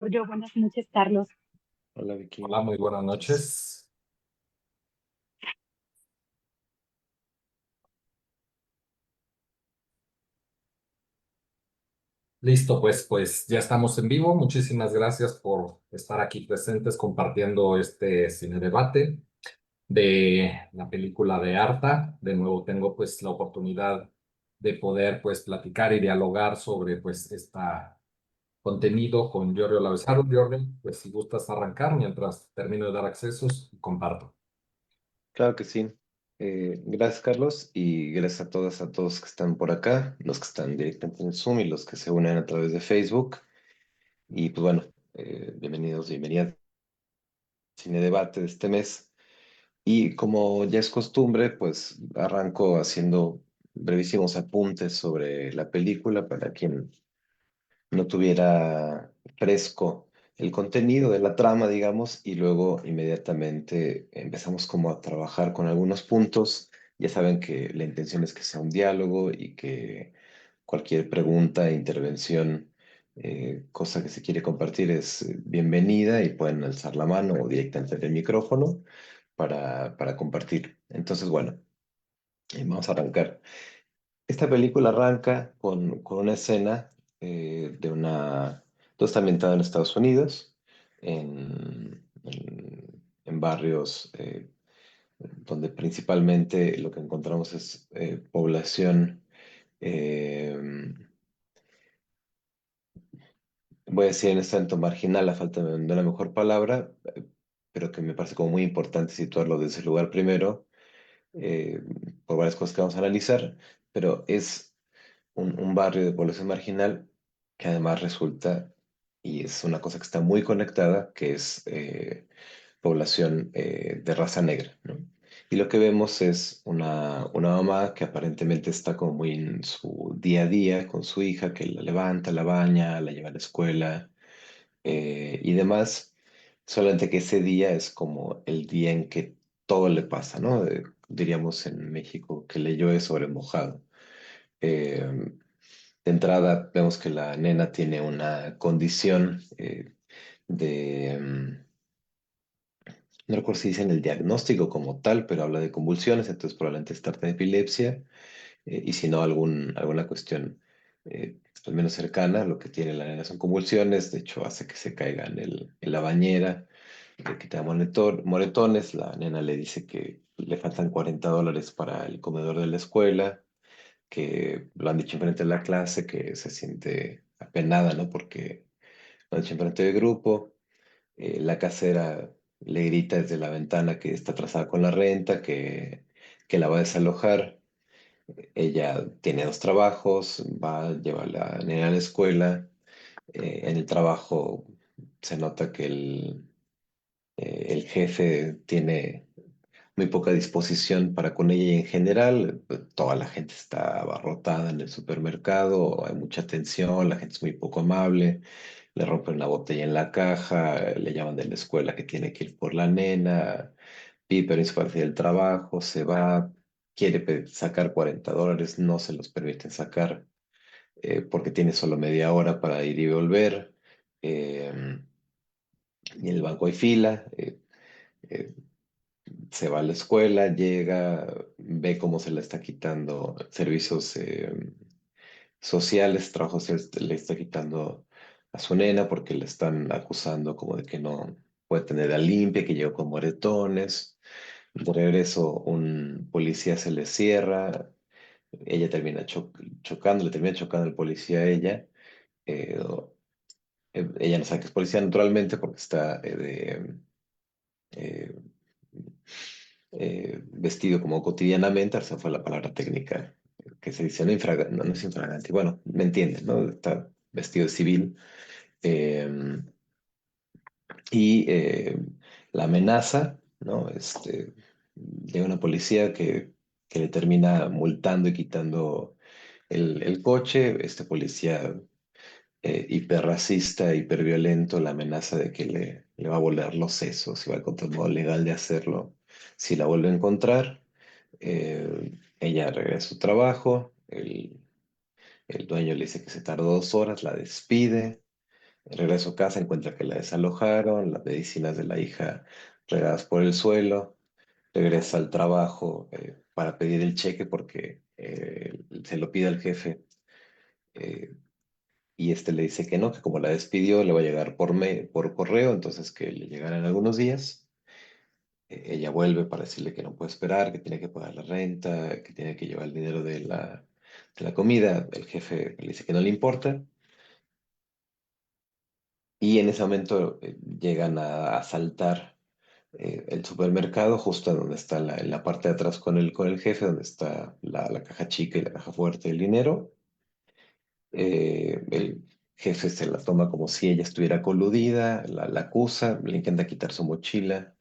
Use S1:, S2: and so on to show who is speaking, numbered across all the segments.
S1: Yo, buenas noches, Carlos.
S2: Hola Vicky,
S3: Hola, muy buenas noches. Listo, pues ya estamos en vivo. Muchísimas gracias por estar aquí presentes compartiendo este cine debate de la película de Arta. De nuevo tengo pues la oportunidad de poder pues platicar y dialogar sobre pues este contenido con Giorgio Lavesaro. Giorgio, pues si gustas arrancar mientras termino de dar accesos, comparto.
S2: claro que sí. Gracias Carlos y gracias a todas, a todos que están por acá, los que están directamente en Zoom y los que se unen a través de Facebook. Y pues bueno, bienvenidos, bienvenidas al Cine Debate de este mes. Y como ya es costumbre, pues arranco haciendo brevísimos apuntes sobre la película para quien no tuviera fresco el contenido de la trama, digamos, y luego inmediatamente empezamos como a trabajar con algunos puntos. Ya saben que la intención es que sea un diálogo y que cualquier pregunta, intervención, cosa que se quiere compartir es bienvenida y pueden alzar la mano o directamente el micrófono para compartir. Entonces, bueno, vamos a arrancar. Esta película arranca con una escena de una... Todo está ambientado en Estados Unidos, en barrios donde principalmente lo que encontramos es población, eh, voy a decir en este momento marginal, a falta de una mejor palabra, pero que me parece como muy importante situarlo desde ese lugar primero, eh, por varias cosas que vamos a analizar, pero es un barrio de población marginal que además resulta, y es una cosa que está muy conectada, que es población de raza negra, ¿no? Y lo que vemos es una mamá que aparentemente está como muy en su día a día con su hija, que la levanta, la baña, la lleva a la escuela y demás, solamente que ese día es como el día en que todo le pasa, ¿no? Diríamos en México que le llueve sobre mojado. Eh, de entrada, vemos que la nena tiene una condición de, no recuerdo si dicen el diagnóstico como tal, pero habla de convulsiones, entonces probablemente es tarta de epilepsia, y si no, alguna cuestión al menos cercana, lo que tiene la nena son convulsiones, de hecho hace que se caiga en la bañera, que tenga moretones, la nena le dice que le faltan $40 para el comedor de la escuela, que lo han dicho enfrente de la clase, que se siente apenada, ¿no? Porque lo han dicho enfrente del grupo. La casera le grita desde la ventana que está atrasada con la renta, que la va a desalojar. Ella tiene dos trabajos, va a llevar a la nena a la escuela. En el trabajo se nota que el jefe tiene muy poca disposición para con ella y en general toda la gente está abarrotada en el supermercado, hay mucha tensión, la gente es muy poco amable, le rompen una botella en la caja, le llaman de la escuela que tiene que ir por la nena, pide permiso para hacer el trabajo, se va, quiere sacar $40, no se los permiten sacar porque tiene solo media hora para ir y volver. eh, y en el banco hay fila. Eh, Se va a la escuela, llega, ve cómo se le está quitando servicios sociales, trabajos le está quitando a su nena porque le están acusando como de que no puede tener a limpia, que llegó con moretones. De regreso, un policía se le cierra, ella termina chocando, le termina chocando el policía a ella. eh, Ella no sabe que es policía naturalmente porque está eh, vestido como cotidianamente, esa fue la palabra técnica que se dice, no, no, no es infragante, bueno, me entienden, ¿no? Está vestido de civil. eh, y la amenaza, ¿no? De una policía que le termina multando y quitando el coche, este policía hiperracista, hiperviolento, la amenaza de que le va a volar los sesos y va a encontrar un modo legal de hacerlo si la vuelve a encontrar. Ella regresa a su trabajo, el dueño le dice que se tardó 2 horas, la despide, Regresa a su casa, encuentra que la desalojaron, las medicinas de la hija regadas por el suelo. Regresa al trabajo para pedir el cheque porque se lo pide al jefe, eh, y este le dice que no, que como la despidió le va a llegar por correo, entonces que le llegará en algunos días. Ella vuelve para decirle que no puede esperar, que tiene que pagar la renta, que tiene que llevar el dinero de la comida. El jefe le dice que no le importa. Y en ese momento llegan a asaltar el supermercado, justo donde está en la parte de atrás con el jefe, donde está la caja chica y la caja fuerte del dinero. El jefe se la toma como si ella estuviera coludida, la acusa, le intenta quitar su mochila,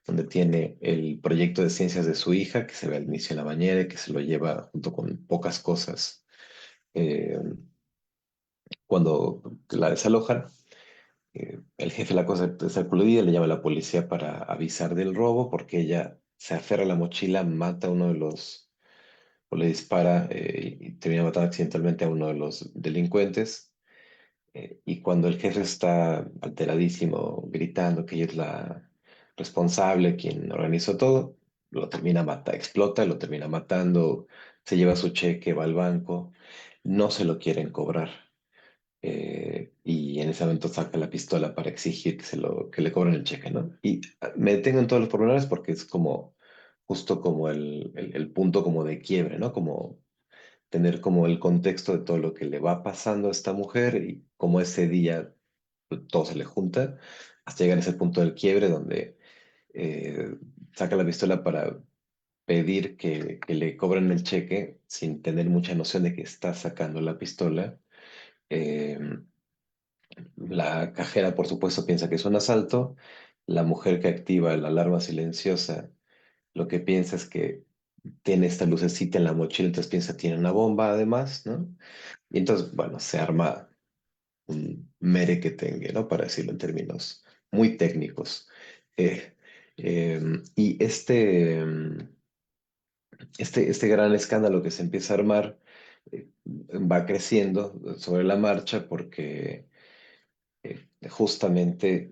S2: donde tiene el proyecto de ciencias de su hija, que se ve al inicio en la bañera y que se lo lleva junto con pocas cosas eh, cuando la desalojan. El jefe la cosa está coludida, le llama a la policía para avisar del robo porque ella se aferra a la mochila, mata a uno de los, o le dispara y termina matando accidentalmente a uno de los delincuentes. Y cuando el jefe está alteradísimo, gritando que ella es la responsable, quien organizó todo, lo termina matando, explota, lo termina matando, se lleva su cheque, va al banco, no se lo quieren cobrar. Y en ese momento saca la pistola para exigir que le cobren el cheque, ¿no? Y me detengo en todos los pormenores porque es como, justo como el punto como de quiebre, ¿no? Como tener como el contexto de todo lo que le va pasando a esta mujer y cómo ese día todo se le junta hasta llegar a ese punto del quiebre donde eh, saca la pistola para pedir que le cobren el cheque sin tener mucha noción de que está sacando la pistola. Eh, la cajera, por supuesto, piensa que es un asalto. La mujer que activa la alarma silenciosa lo que piensa es que tiene esta lucecita en la mochila, entonces piensa que tiene una bomba además, ¿no? Y entonces, bueno, se arma un merequetengue, ¿no? Para decirlo en términos muy técnicos. Eh, y este gran escándalo que se empieza a armar va creciendo sobre la marcha porque justamente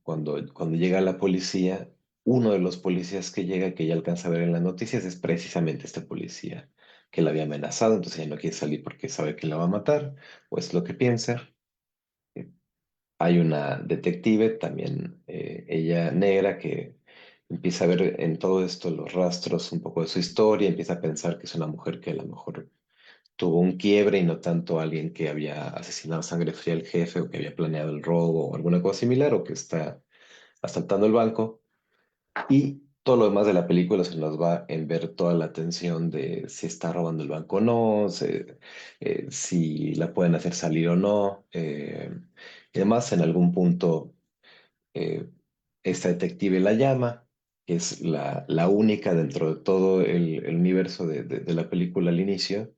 S2: cuando llega la policía, uno de los policías que llega, que ya alcanza a ver en las noticias, es precisamente este policía que la había amenazado, entonces ella no quiere salir porque sabe que la va a matar, o es lo que piensa. Hay una detective, también ella negra, que empieza a ver en todo esto los rastros un poco de su historia, empieza a pensar que es una mujer que a lo mejor tuvo un quiebre y no tanto alguien que había asesinado a sangre fría al jefe o que había planeado el robo o alguna cosa similar o que está asaltando el banco. Y todo lo demás de la película se nos va en ver toda la tensión de si está robando el banco o no, si la pueden hacer salir o no. Y además, en algún punto, eh, esta detective la llama, que es la única dentro de todo el universo de la película al inicio,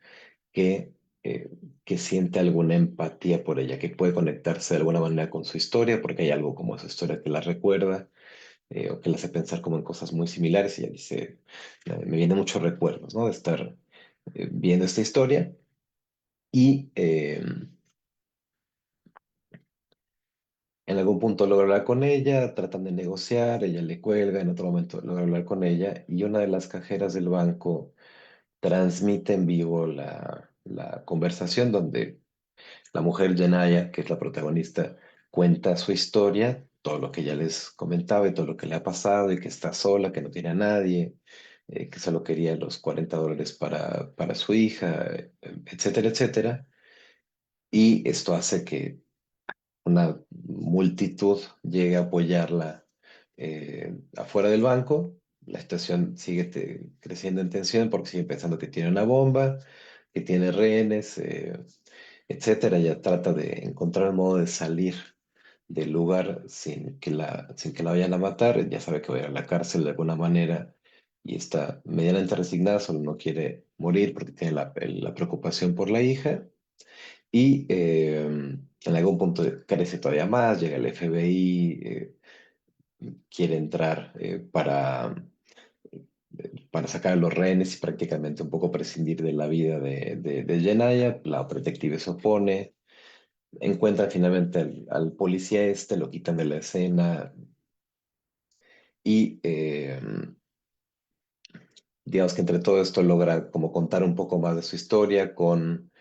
S2: que, eh, que siente alguna empatía por ella, que puede conectarse de alguna manera con su historia, porque hay algo como su historia que la recuerda, o que la hace pensar como en cosas muy similares, y ella dice, me vienen muchos recuerdos, ¿no? De estar viendo esta historia, y en algún punto logra hablar con ella, tratan de negociar, ella le cuelga, en otro momento logra hablar con ella, y una de las cajeras del banco transmite en vivo la conversación donde la mujer Janaya, que es la protagonista, cuenta su historia, todo lo que ya les comentaba y todo lo que le ha pasado y que está sola, que no tiene a nadie, que solo quería los $40 para su hija, etcétera, etcétera. Y esto hace que una multitud llegue a apoyarla afuera del banco. La situación sigue creciendo en tensión porque sigue pensando que tiene una bomba, que tiene rehenes, etcétera. Ella trata de encontrar el modo de salir del lugar sin que la vayan a matar. Ya sabe que va a ir a la cárcel de alguna manera y está medianamente resignada, solo no quiere morir porque tiene la preocupación por la hija. Y en algún punto crece todavía más, llega el FBI, quiere entrar para sacar a los rehenes y prácticamente un poco prescindir de la vida de Jenaya. La otra detective se opone, encuentran finalmente al policía este, lo quitan de la escena y digamos que entre todo esto logra como contar un poco más de su historia con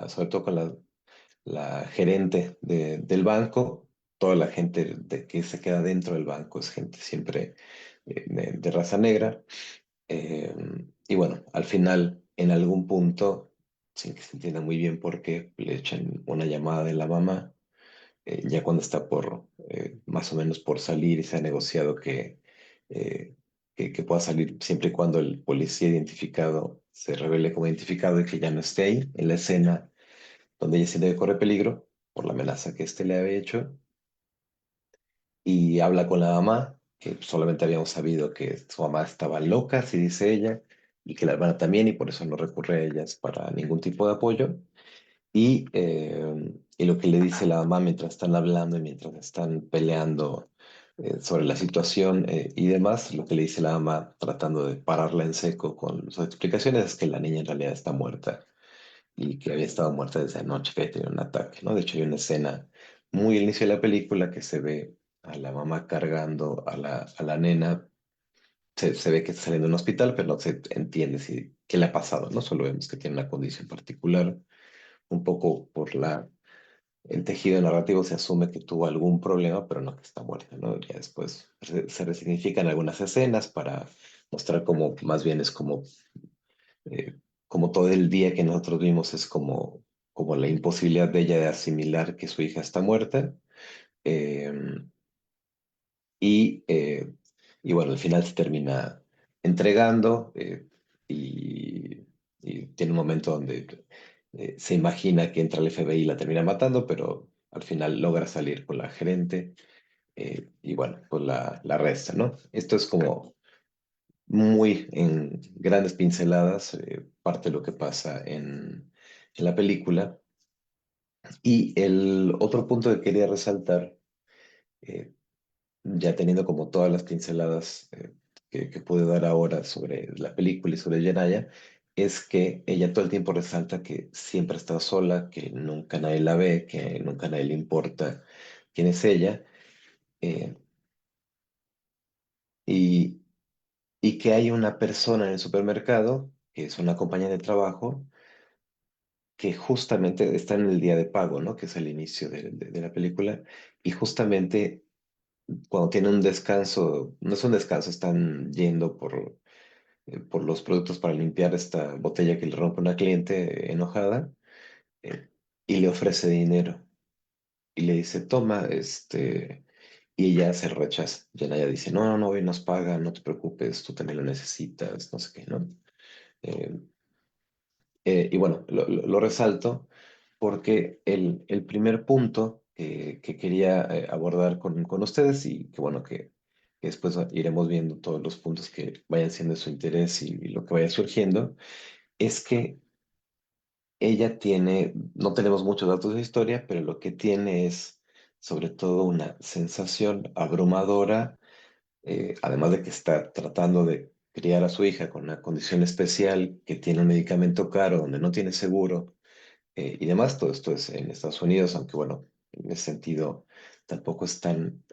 S2: sobre todo con la gerente del banco. Toda la gente que se queda dentro del banco es gente siempre de raza negra. Eh, y bueno, al final, en algún punto, sin que se entienda muy bien por qué, le echan una llamada de la mamá, ya cuando está por más o menos por salir y se ha negociado eh, que pueda salir siempre y cuando el policía identificado se revele como identificado y que ya no esté ahí en la escena donde ella siente que corre peligro por la amenaza que éste le había hecho, y habla con la mamá, que solamente habíamos sabido que su mamá estaba loca, así dice ella, y que la hermana también, y por eso no recurre a ellas para ningún tipo de apoyo. Y lo que le dice la mamá mientras están hablando y mientras están peleando sobre la situación y demás, lo que le dice la mamá tratando de pararla en seco con sus explicaciones es que la niña en realidad está muerta y que había estado muerta desde anoche, que había tenido un ataque, ¿no? De hecho, hay una escena muy al inicio de la película que se ve a la mamá cargando a la nena. Se ve que está saliendo de un hospital, pero no se entiende qué le ha pasado, ¿no? Solo vemos que tiene una condición particular. Un poco por el tejido narrativo se asume que tuvo algún problema, pero no que está muerta, ¿no? Ya después se resignifican algunas escenas para mostrar cómo más bien es eh, como todo el día que nosotros vimos es como la imposibilidad de ella de asimilar que su hija está muerta. eh, y, eh, y bueno, al final se termina entregando y tiene un momento donde se imagina que entra el FBI y la termina matando, pero al final logra salir con la gerente y bueno, pues la arresta, ¿no? Esto es como muy en grandes pinceladas, parte de lo que pasa en la película. Y el otro punto que quería resaltar, eh, ya teniendo como todas las pinceladas que pude dar ahora sobre la película y sobre Yanaya, es que ella todo el tiempo resalta que siempre está sola, que nunca nadie la ve, que nunca nadie le importa quién es ella, eh, y, y que hay una persona en el supermercado, que es una compañía de trabajo, que justamente está en el día de pago, ¿no? Que es el inicio de la película, y justamente cuando tiene un descanso, no es un descanso, están yendo por los productos para limpiar esta botella que le rompe una cliente enojada, eh, y le ofrece dinero y le dice, toma, y ella se rechaza. Y ella dice, no, no, no, hoy nos paga, no te preocupes, tú también lo necesitas, no sé qué, ¿no? Eh, y bueno, lo resalto porque el primer punto que quería abordar con ustedes y que bueno, que después iremos viendo todos los puntos que vayan siendo de su interés y lo que vaya surgiendo, es que ella tiene, no tenemos muchos datos de historia, pero lo que tiene es sobre todo una sensación abrumadora, además de que está tratando de criar a su hija con una condición especial, que tiene un medicamento caro, donde no tiene seguro y demás. Todo esto es en Estados Unidos, aunque bueno, en ese sentido tampoco es tan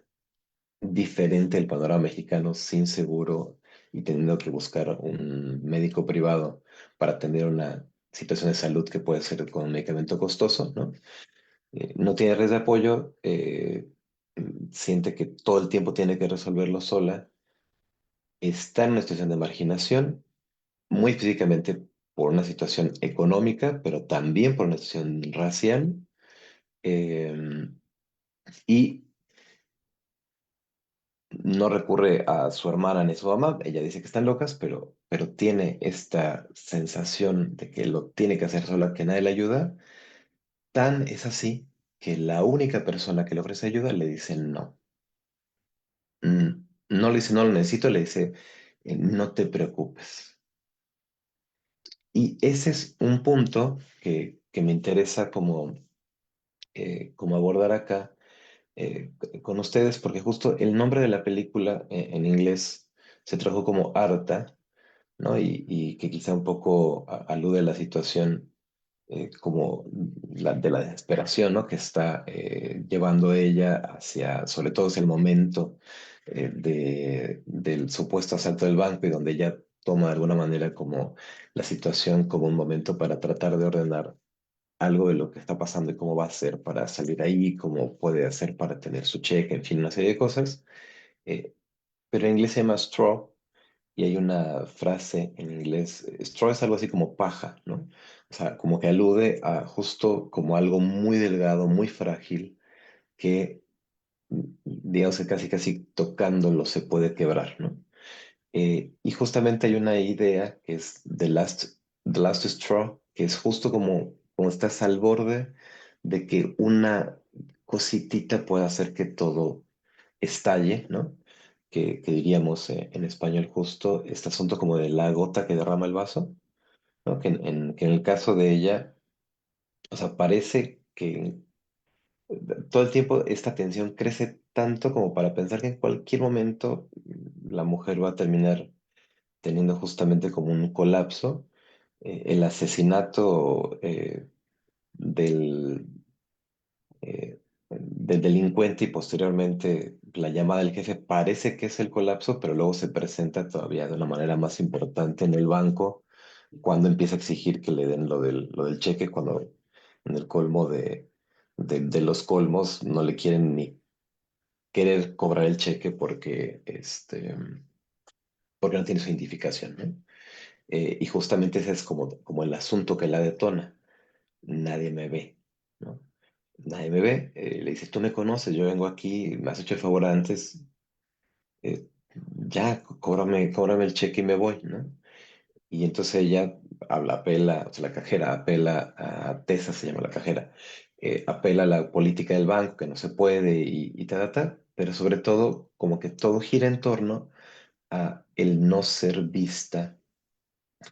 S2: diferente el panorama mexicano sin seguro y teniendo que buscar un médico privado para atender una situación de salud que puede ser con un medicamento costoso, ¿no? No tiene red de apoyo, siente que todo el tiempo tiene que resolverlo sola, está en una situación de marginación, muy físicamente por una situación económica, pero también por una situación racial. eh, y no recurre a su hermana ni a su mamá, ella dice que están locas, pero tiene esta sensación de que lo tiene que hacer sola, que nadie le ayuda. Tan es así que la única persona que le ofrece ayuda le dice no. No le dice no lo necesito, le dice no te preocupes. Y ese es un punto que me interesa como abordar acá con ustedes, porque justo el nombre de la película en inglés se tradujo como Arta, ¿no? Y que quizá un poco alude a la situación como de la desesperación, ¿no? Que está llevando ella hacia, sobre todo hacia el momento del supuesto asalto del banco y donde ella toma de alguna manera como la situación como un momento para tratar de ordenar algo de lo que está pasando y cómo va a hacer para salir ahí, cómo puede hacer para tener su cheque, en fin, una serie de cosas. Eh, pero en inglés se llama straw y hay una frase en inglés, straw es algo así como paja, ¿no? O sea, como que alude a justo como algo muy delgado, muy frágil, que digamos que casi casi tocándolo se puede quebrar, ¿no? Y justamente hay una idea que es the last straw, que es justo como estás al borde de que una cositita puede hacer que todo estalle, ¿no? Que diríamos en español justo este asunto como de la gota que derrama el vaso, ¿no? Que en el caso de ella, o sea, parece que todo el tiempo esta tensión crece tanto como para pensar que en cualquier momento la mujer va a terminar teniendo justamente como un colapso. El asesinato del, del delincuente y posteriormente la llamada del jefe parece que es el colapso, pero luego se presenta todavía de una manera más importante en el banco cuando empieza a exigir que le den lo del cheque, cuando en el colmo de los colmos no le quieren ni querer cobrar el cheque porque no tiene su identificación, ¿no? Y justamente ese es como el asunto que la detona. Nadie me ve, ¿no? Nadie me ve. Le dice, tú me conoces, yo vengo aquí, me has hecho el favor antes, eh, ya, cóbrame el cheque y me voy, ¿no? Y entonces ella apela, o sea, la cajera apela a Tesa, se llama la cajera, apela a la política del banco, que no se puede y ta, pero sobre todo, como que todo gira en torno a el no ser vista,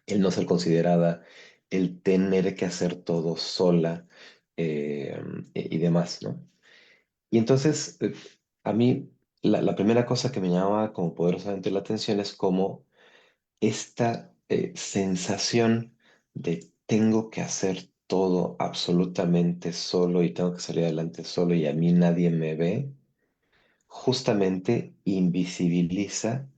S2: el no ser considerada, el tener que hacer todo sola eh, y demás, ¿no? Y entonces, a mí, la primera cosa que me llamaba como poderosamente la atención es como esta sensación de tengo que hacer todo absolutamente solo y tengo que salir adelante solo y a mí nadie me ve, justamente invisibiliza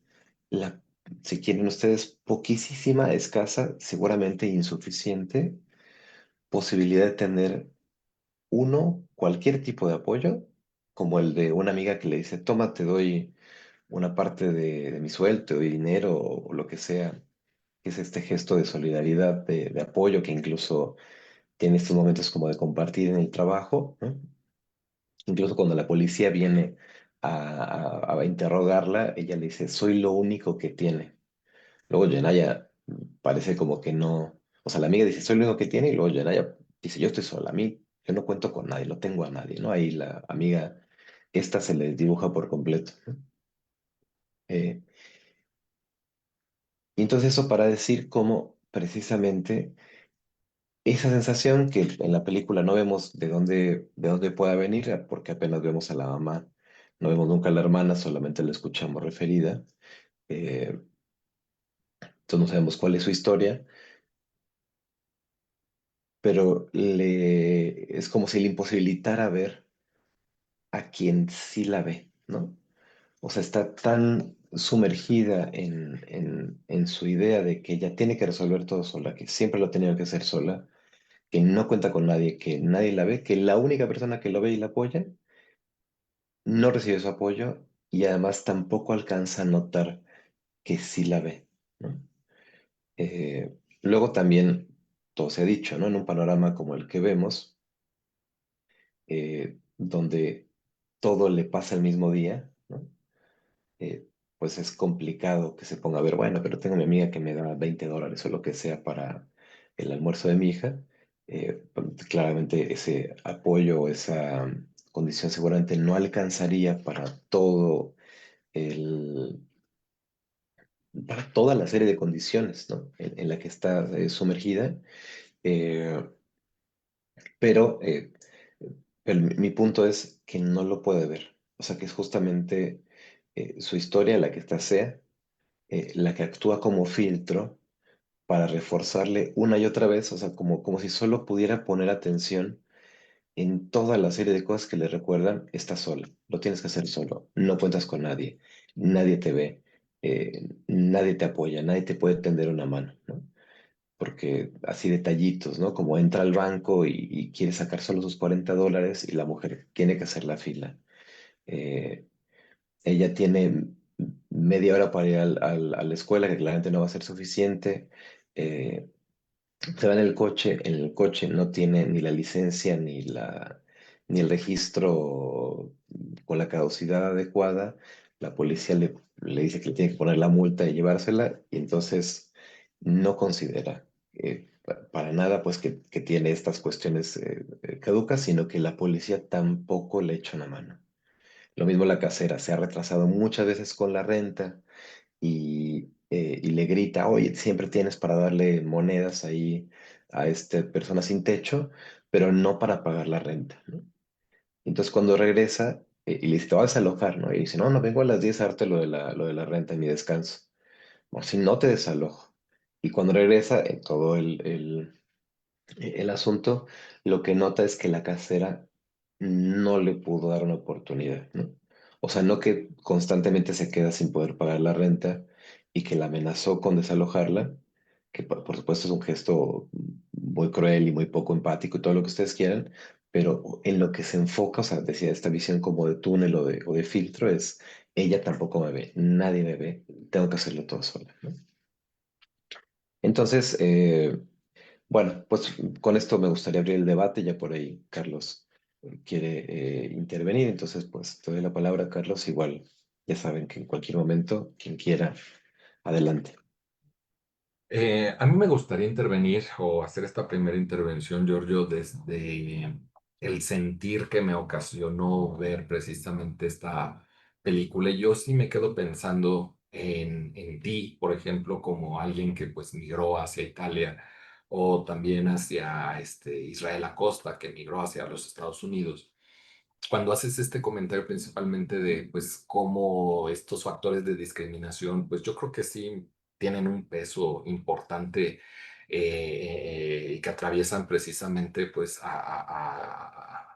S2: la, si quieren ustedes, poquísima, escasa, seguramente insuficiente posibilidad de tener cualquier tipo de apoyo, como el de una amiga que le dice, toma, te doy una parte de mi sueldo, te doy dinero o lo que sea, que es este gesto de solidaridad, de apoyo que incluso tiene estos momentos como de compartir en el trabajo, ¿no? Incluso cuando la policía viene a interrogarla, ella le dice, soy lo único que tiene. Luego Yenaya parece como que no, o sea, la amiga dice, soy lo único que tiene, y luego Yenaya dice, yo estoy sola, a mí, yo no cuento con nadie, no tengo a nadie, ¿no? Ahí la amiga, esta se le dibuja por completo, ¿no? Eh, y entonces eso para decir cómo precisamente esa sensación que en la película no vemos de dónde pueda venir, porque apenas vemos a la mamá, no vemos nunca a la hermana, solamente la escuchamos referida, eh, entonces no sabemos cuál es su historia, pero es como si le imposibilitara ver a quien sí la ve, ¿no? O sea, está tan sumergida en su idea de que ella tiene que resolver todo sola, que siempre lo ha tenido que hacer sola, que no cuenta con nadie, que nadie la ve, que la única persona que lo ve y la apoya no recibe su apoyo y además tampoco alcanza a notar que sí la ve, ¿no? Luego también, todo se ha dicho, ¿no? En un panorama como el que vemos, donde todo le pasa el mismo día, ¿no? Pues es complicado que se ponga a ver, bueno, pero tengo a mi amiga que me da $20 o lo que sea para el almuerzo de mi hija. Pues, claramente ese apoyo o esa condición seguramente no alcanzaría el, para toda la serie de condiciones, ¿no? En la que está sumergida. Eh, pero, eh, pero mi punto es que no lo puede ver. O sea, que es justamente su historia la que está sea, la que actúa como filtro para reforzarle una y otra vez, o sea, como si solo pudiera poner atención en toda la serie de cosas que le recuerdan, estás sola, lo tienes que hacer solo, no cuentas con nadie, nadie te ve, nadie te apoya, nadie te puede tender una mano, ¿no? Porque así detallitos, ¿no? Como entra al banco y quiere sacar solo sus $40 y la mujer tiene que hacer la fila. Eh, Ella tiene media hora para ir a la escuela, que claramente no va a ser suficiente. Eh, Se va en el coche no tiene ni la licencia ni el registro con la caducidad adecuada. La policía le dice que le tiene que poner la multa y llevársela, y entonces no considera para nada pues que tiene estas cuestiones caducas, sino que la policía tampoco le echa una mano. Lo mismo la casera, se ha retrasado muchas veces con la renta y le grita, oye, siempre tienes para darle monedas ahí a esta persona sin techo, pero no para pagar la renta, ¿no? Entonces cuando regresa y le dice, te vas a desalojar, ¿no? Y dice, no, no, vengo a las 10 a darte lo de la renta en mi descanso. O si no te desalojo. Y cuando regresa, en todo el asunto, lo que nota es que la casera no le pudo dar una oportunidad, ¿no? O sea, no que constantemente se queda sin poder pagar la renta y que la amenazó con desalojarla, que por supuesto es un gesto muy cruel y muy poco empático y todo lo que ustedes quieran, pero en lo que se enfoca, o sea, decía, esta visión como de túnel o de filtro es, ella tampoco me ve, nadie me ve, tengo que hacerlo todo sola, ¿no? Entonces, bueno, pues con esto me gustaría abrir el debate, ya por ahí Carlos quiere intervenir, entonces pues te doy la palabra, Carlos, igual ya saben que en cualquier momento, quien quiera, adelante.
S3: A mí me gustaría intervenir o hacer esta primera intervención, Giorgio, desde el sentir que me ocasionó ver precisamente esta película. Y yo sí me quedo pensando en ti, por ejemplo, como alguien que pues migró hacia Italia o también hacia Israel Acosta, que migró hacia los Estados Unidos. Cuando haces este comentario principalmente de, pues, cómo estos factores de discriminación, pues yo creo que sí tienen un peso importante y que atraviesan precisamente, pues, a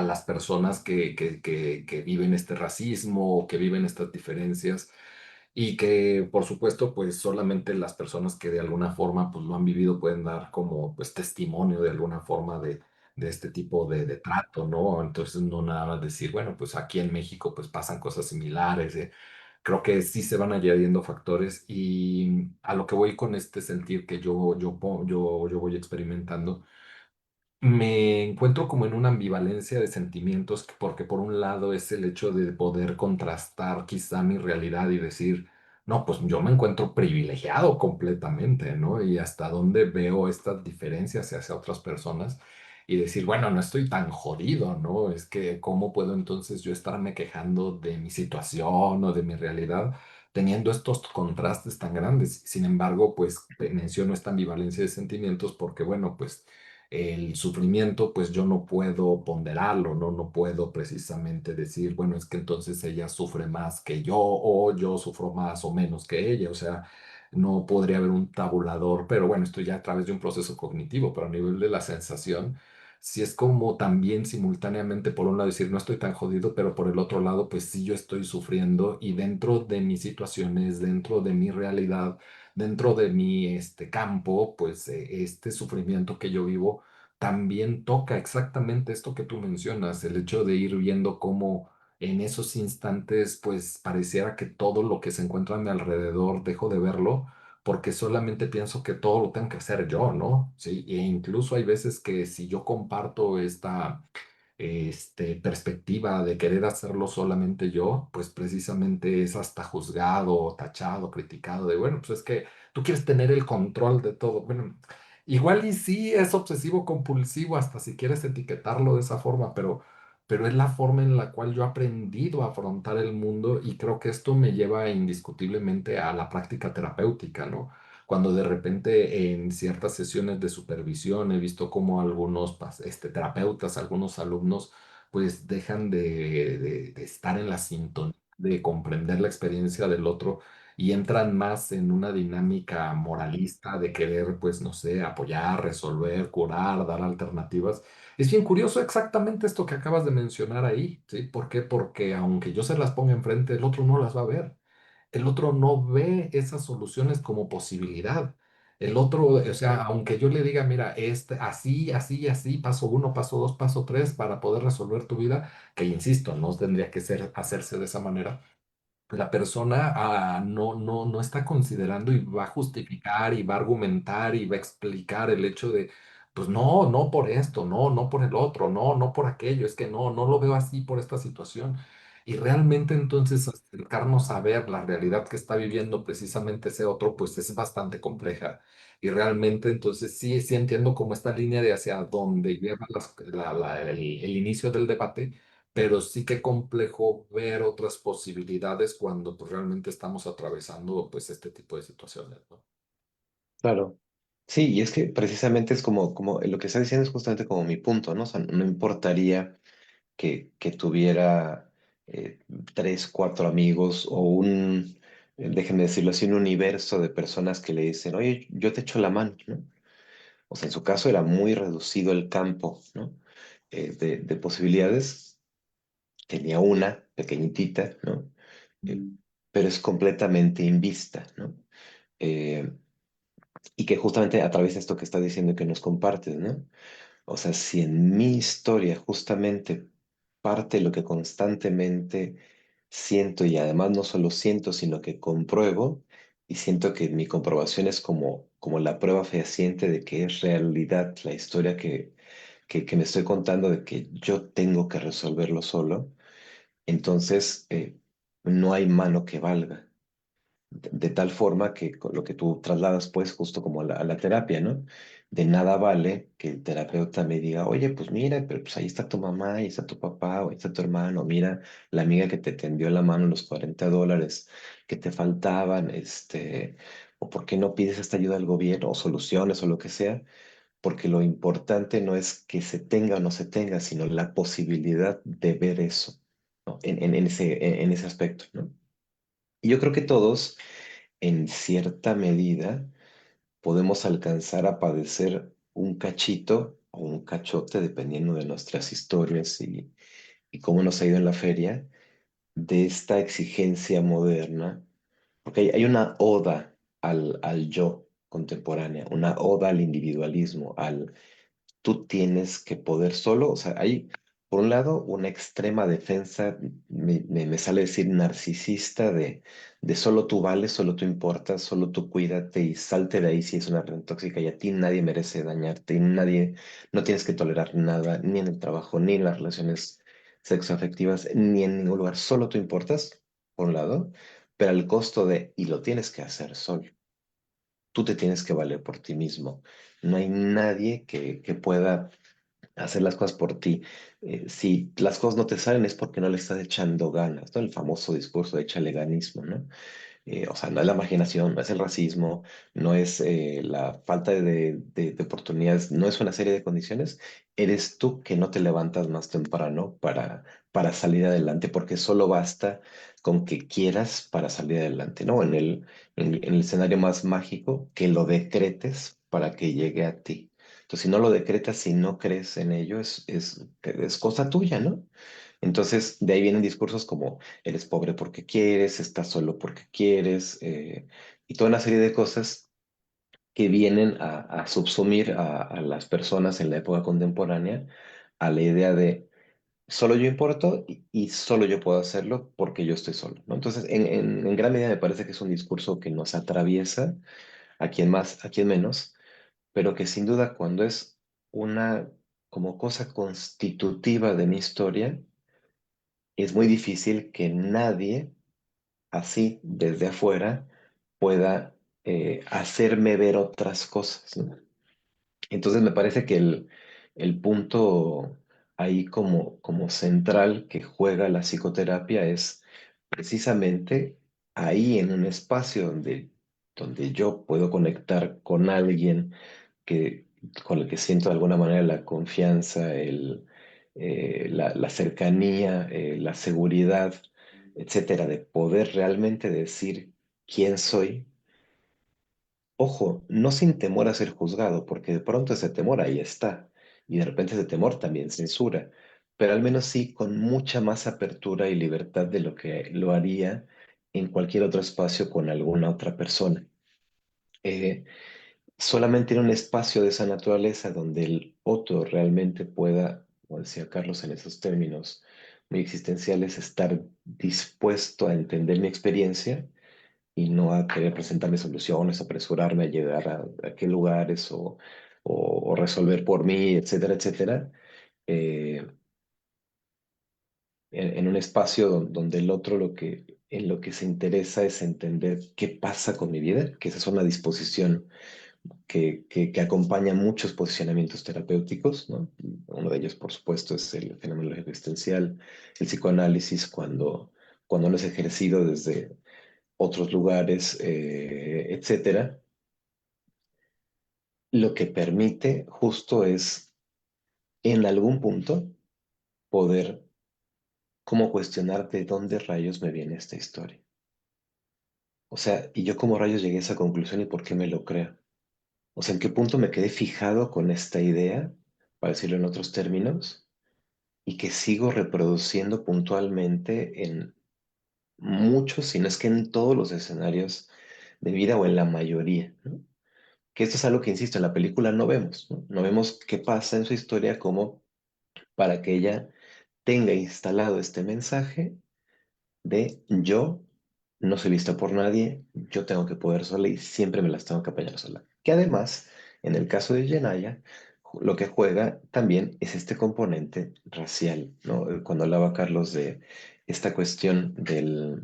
S3: las personas que viven este racismo, que viven estas diferencias y que, por supuesto, pues solamente las personas que de alguna forma, pues lo han vivido pueden dar como, pues, testimonio de alguna forma de este tipo de trato, ¿no? Entonces, no nada más decir, bueno, pues aquí en México pues pasan cosas similares. Creo que sí se van añadiendo factores y a lo que voy con este sentir que yo voy experimentando me encuentro como en una ambivalencia de sentimientos, porque por un lado es el hecho de poder contrastar quizá mi realidad y decir, no, pues yo me encuentro privilegiado completamente, ¿no? Y hasta dónde veo estas diferencias hacia otras personas y decir, bueno, no estoy tan jodido, ¿no? Es que, ¿cómo puedo entonces yo estarme quejando de mi situación o de mi realidad? Teniendo estos contrastes tan grandes. Sin embargo, pues menciono esta ambivalencia de sentimientos porque, bueno, pues el sufrimiento, pues yo no puedo ponderarlo, ¿no? No puedo precisamente decir, bueno, es que entonces ella sufre más que yo o yo sufro más o menos que ella, o sea, no podría haber un tabulador, pero bueno, esto ya a través de un proceso cognitivo, pero a nivel de la sensación, si es como también simultáneamente, por un lado decir, no estoy tan jodido, pero por el otro lado, pues sí yo estoy sufriendo y dentro de mis situaciones, dentro de mi realidad, dentro de mi campo, pues este sufrimiento que yo vivo también toca exactamente esto que tú mencionas, el hecho de ir viendo cómo en esos instantes, pues pareciera que todo lo que se encuentra a mi alrededor dejo de verlo porque solamente pienso que todo lo tengo que hacer yo, ¿no? Sí, e incluso hay veces que si yo comparto esta perspectiva de querer hacerlo solamente yo, pues precisamente es hasta juzgado, tachado, criticado de, bueno, pues es que tú quieres tener el control de todo. Bueno, igual y sí es obsesivo compulsivo hasta si quieres etiquetarlo de esa forma, pero es la forma en la cual yo he aprendido a afrontar el mundo y creo que esto me lleva indiscutiblemente a la práctica terapéutica, ¿no? Cuando de repente en ciertas sesiones de supervisión he visto como algunos terapeutas, algunos alumnos, pues dejan de estar en la sintonía, de comprender la experiencia del otro y entran más en una dinámica moralista de querer, pues, no sé, apoyar, resolver, curar, dar alternativas. Es bien curioso exactamente esto que acabas de mencionar ahí, ¿sí? ¿Por qué? Porque aunque yo se las ponga enfrente, el otro no las va a ver. El otro no ve esas soluciones como posibilidad. El otro, o sea, aunque yo le diga, mira, así, así, así, paso uno, paso dos, paso tres, para poder resolver tu vida, que insisto, no tendría que ser, hacerse de esa manera, la persona no está considerando y va a justificar y va a argumentar y va a explicar el hecho de, pues no, no por esto, no, no por el otro, no, no por aquello, es que no, no lo veo así por esta situación. Y realmente entonces acercarnos a ver la realidad que está viviendo precisamente ese otro, pues es bastante compleja. Y realmente entonces sí, sí entiendo como esta línea de hacia dónde lleva el inicio del debate, pero sí que complejo ver otras posibilidades cuando pues, realmente estamos atravesando pues este tipo de situaciones, ¿no?
S2: Claro. Sí, y es que precisamente es como lo que está diciendo es justamente como mi punto, ¿no? O sea, no importaría que tuviera eh, tres, cuatro amigos o déjenme decirlo así, un universo de personas que le dicen, oye, yo te echo la mano, ¿no? O sea, en su caso era muy reducido el campo, ¿no? De posibilidades. Tenía una pequeñitita, ¿no? Eh, pero es completamente invista, ¿no? Eh, y que justamente atraviesa esto que está diciendo que nos compartes, ¿no? O sea, si en mi historia justamente parte lo que constantemente siento y además no solo siento, sino que compruebo y siento que mi comprobación es como la prueba fehaciente de que es realidad la historia que me estoy contando de que yo tengo que resolverlo solo, entonces no hay mano que valga de tal forma que con lo que tú trasladas, pues, justo como a la terapia, ¿no? De nada vale que el terapeuta me diga, oye, pues mira, pero pues ahí está tu mamá, ahí está tu papá, o ahí está tu hermano, mira la amiga que te tendió la mano los $40 que te faltaban, o por qué no pides esta ayuda al gobierno, o soluciones, o lo que sea, porque lo importante no es que se tenga o no se tenga, sino la posibilidad de ver eso, ¿no? En ese aspecto, ¿no? Y yo creo que todos en cierta medida podemos alcanzar a padecer un cachito o un cachote, dependiendo de nuestras historias y cómo nos ha ido en la feria, de esta exigencia moderna, porque hay una oda al yo contemporánea, una oda al individualismo, tú tienes que poder solo, o sea, hay, por un lado, una extrema defensa, me sale decir narcisista de solo tú vales, solo tú importas, solo tú cuídate y salte de ahí si es una red tóxica y a ti nadie merece dañarte y nadie, no tienes que tolerar nada, ni en el trabajo, ni en las relaciones sexoafectivas, ni en ningún lugar, solo tú importas, por un lado, pero al costo de, y lo tienes que hacer solo. Tú te tienes que valer por ti mismo. No hay nadie que pueda hacer las cosas por ti. Si las cosas no te salen es porque no le estás echando ganas, ¿no? El famoso discurso de échale ganismo, ¿no? O sea, no es la marginación, no es el racismo, no es la falta de oportunidades, no es una serie de condiciones. Eres tú que no te levantas más temprano para salir adelante, porque solo basta con que quieras para salir adelante, ¿no? En el escenario más mágico, que lo decretes para que llegue a ti. Entonces, si no lo decretas, si no crees en ello, es cosa tuya, ¿no? Entonces, de ahí vienen discursos como eres pobre porque quieres, estás solo porque quieres, y toda una serie de cosas que vienen a subsumir a las personas en la época contemporánea a la idea de solo yo importo y solo yo puedo hacerlo porque yo estoy solo, ¿no? Entonces, en gran medida me parece que es un discurso que nos atraviesa a quien más, a quien menos, pero que sin duda cuando es una como cosa constitutiva de mi historia, es muy difícil que nadie así desde afuera pueda hacerme ver otras cosas, ¿no? Entonces me parece que el punto ahí como central que juega la psicoterapia es precisamente ahí en un espacio donde yo puedo conectar con alguien que, con el que siento de alguna manera la confianza, la cercanía, la seguridad, etcétera, de poder realmente decir quién soy. Ojo, no sin temor a ser juzgado, porque de pronto ese temor ahí está, y de repente ese temor también censura, pero al menos sí con mucha más apertura y libertad de lo que lo haría en cualquier otro espacio con alguna otra persona. Eh, Solamente en un espacio de esa naturaleza donde el otro realmente pueda, como decía Carlos en esos términos muy existenciales, estar dispuesto a entender mi experiencia y no a querer presentarme soluciones, apresurarme a llegar a qué lugares o resolver por mí, etcétera, etcétera, eh, en un espacio donde el otro en lo que se interesa es entender qué pasa con mi vida, que esa es una disposición que acompaña muchos posicionamientos terapéuticos, ¿no? Uno de ellos, por supuesto, es el fenomenológico existencial, el psicoanálisis, cuando no es ejercido desde otros lugares, etcétera. Lo que permite justo es, en algún punto, poder como cuestionar de dónde rayos me viene esta historia. O sea, ¿y yo cómo rayos llegué a esa conclusión y por qué me lo creo? O sea, ¿en qué punto me quedé fijado con esta idea, para decirlo en otros términos, y que sigo reproduciendo puntualmente en muchos, si no es que en todos los escenarios de vida o en la mayoría, ¿no? Que esto es algo que, insisto, en la película no vemos, ¿no? No vemos qué pasa en su historia como para que ella tenga instalado este mensaje de yo no soy vista por nadie, yo tengo que poder sola y siempre me las tengo que apañar sola. Que además, en el caso de Yenaya, lo que juega también es este componente racial, ¿no? Cuando hablaba Carlos de esta cuestión de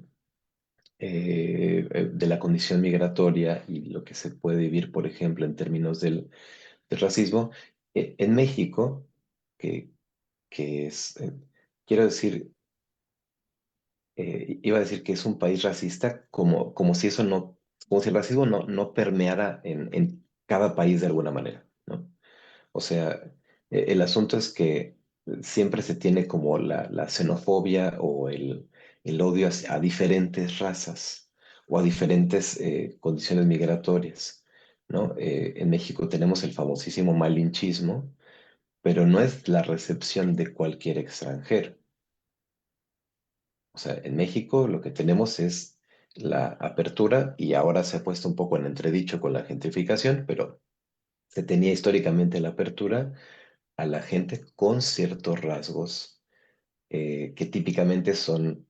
S2: la condición migratoria y lo que se puede vivir, por ejemplo, en términos del racismo, en México, que, que es, quiero decir, iba a decir que es un país racista como si eso no, como si el racismo no permeara en cada país de alguna manera, ¿no? O sea, el asunto es que siempre se tiene como la xenofobia o el odio a diferentes razas o a diferentes condiciones migratorias, ¿no? En México tenemos el famosísimo malinchismo, pero no es la recepción de cualquier extranjero. O sea, en México lo que tenemos es la apertura y ahora se ha puesto un poco en entredicho con la gentrificación, pero se tenía históricamente la apertura a la gente con ciertos rasgos que típicamente son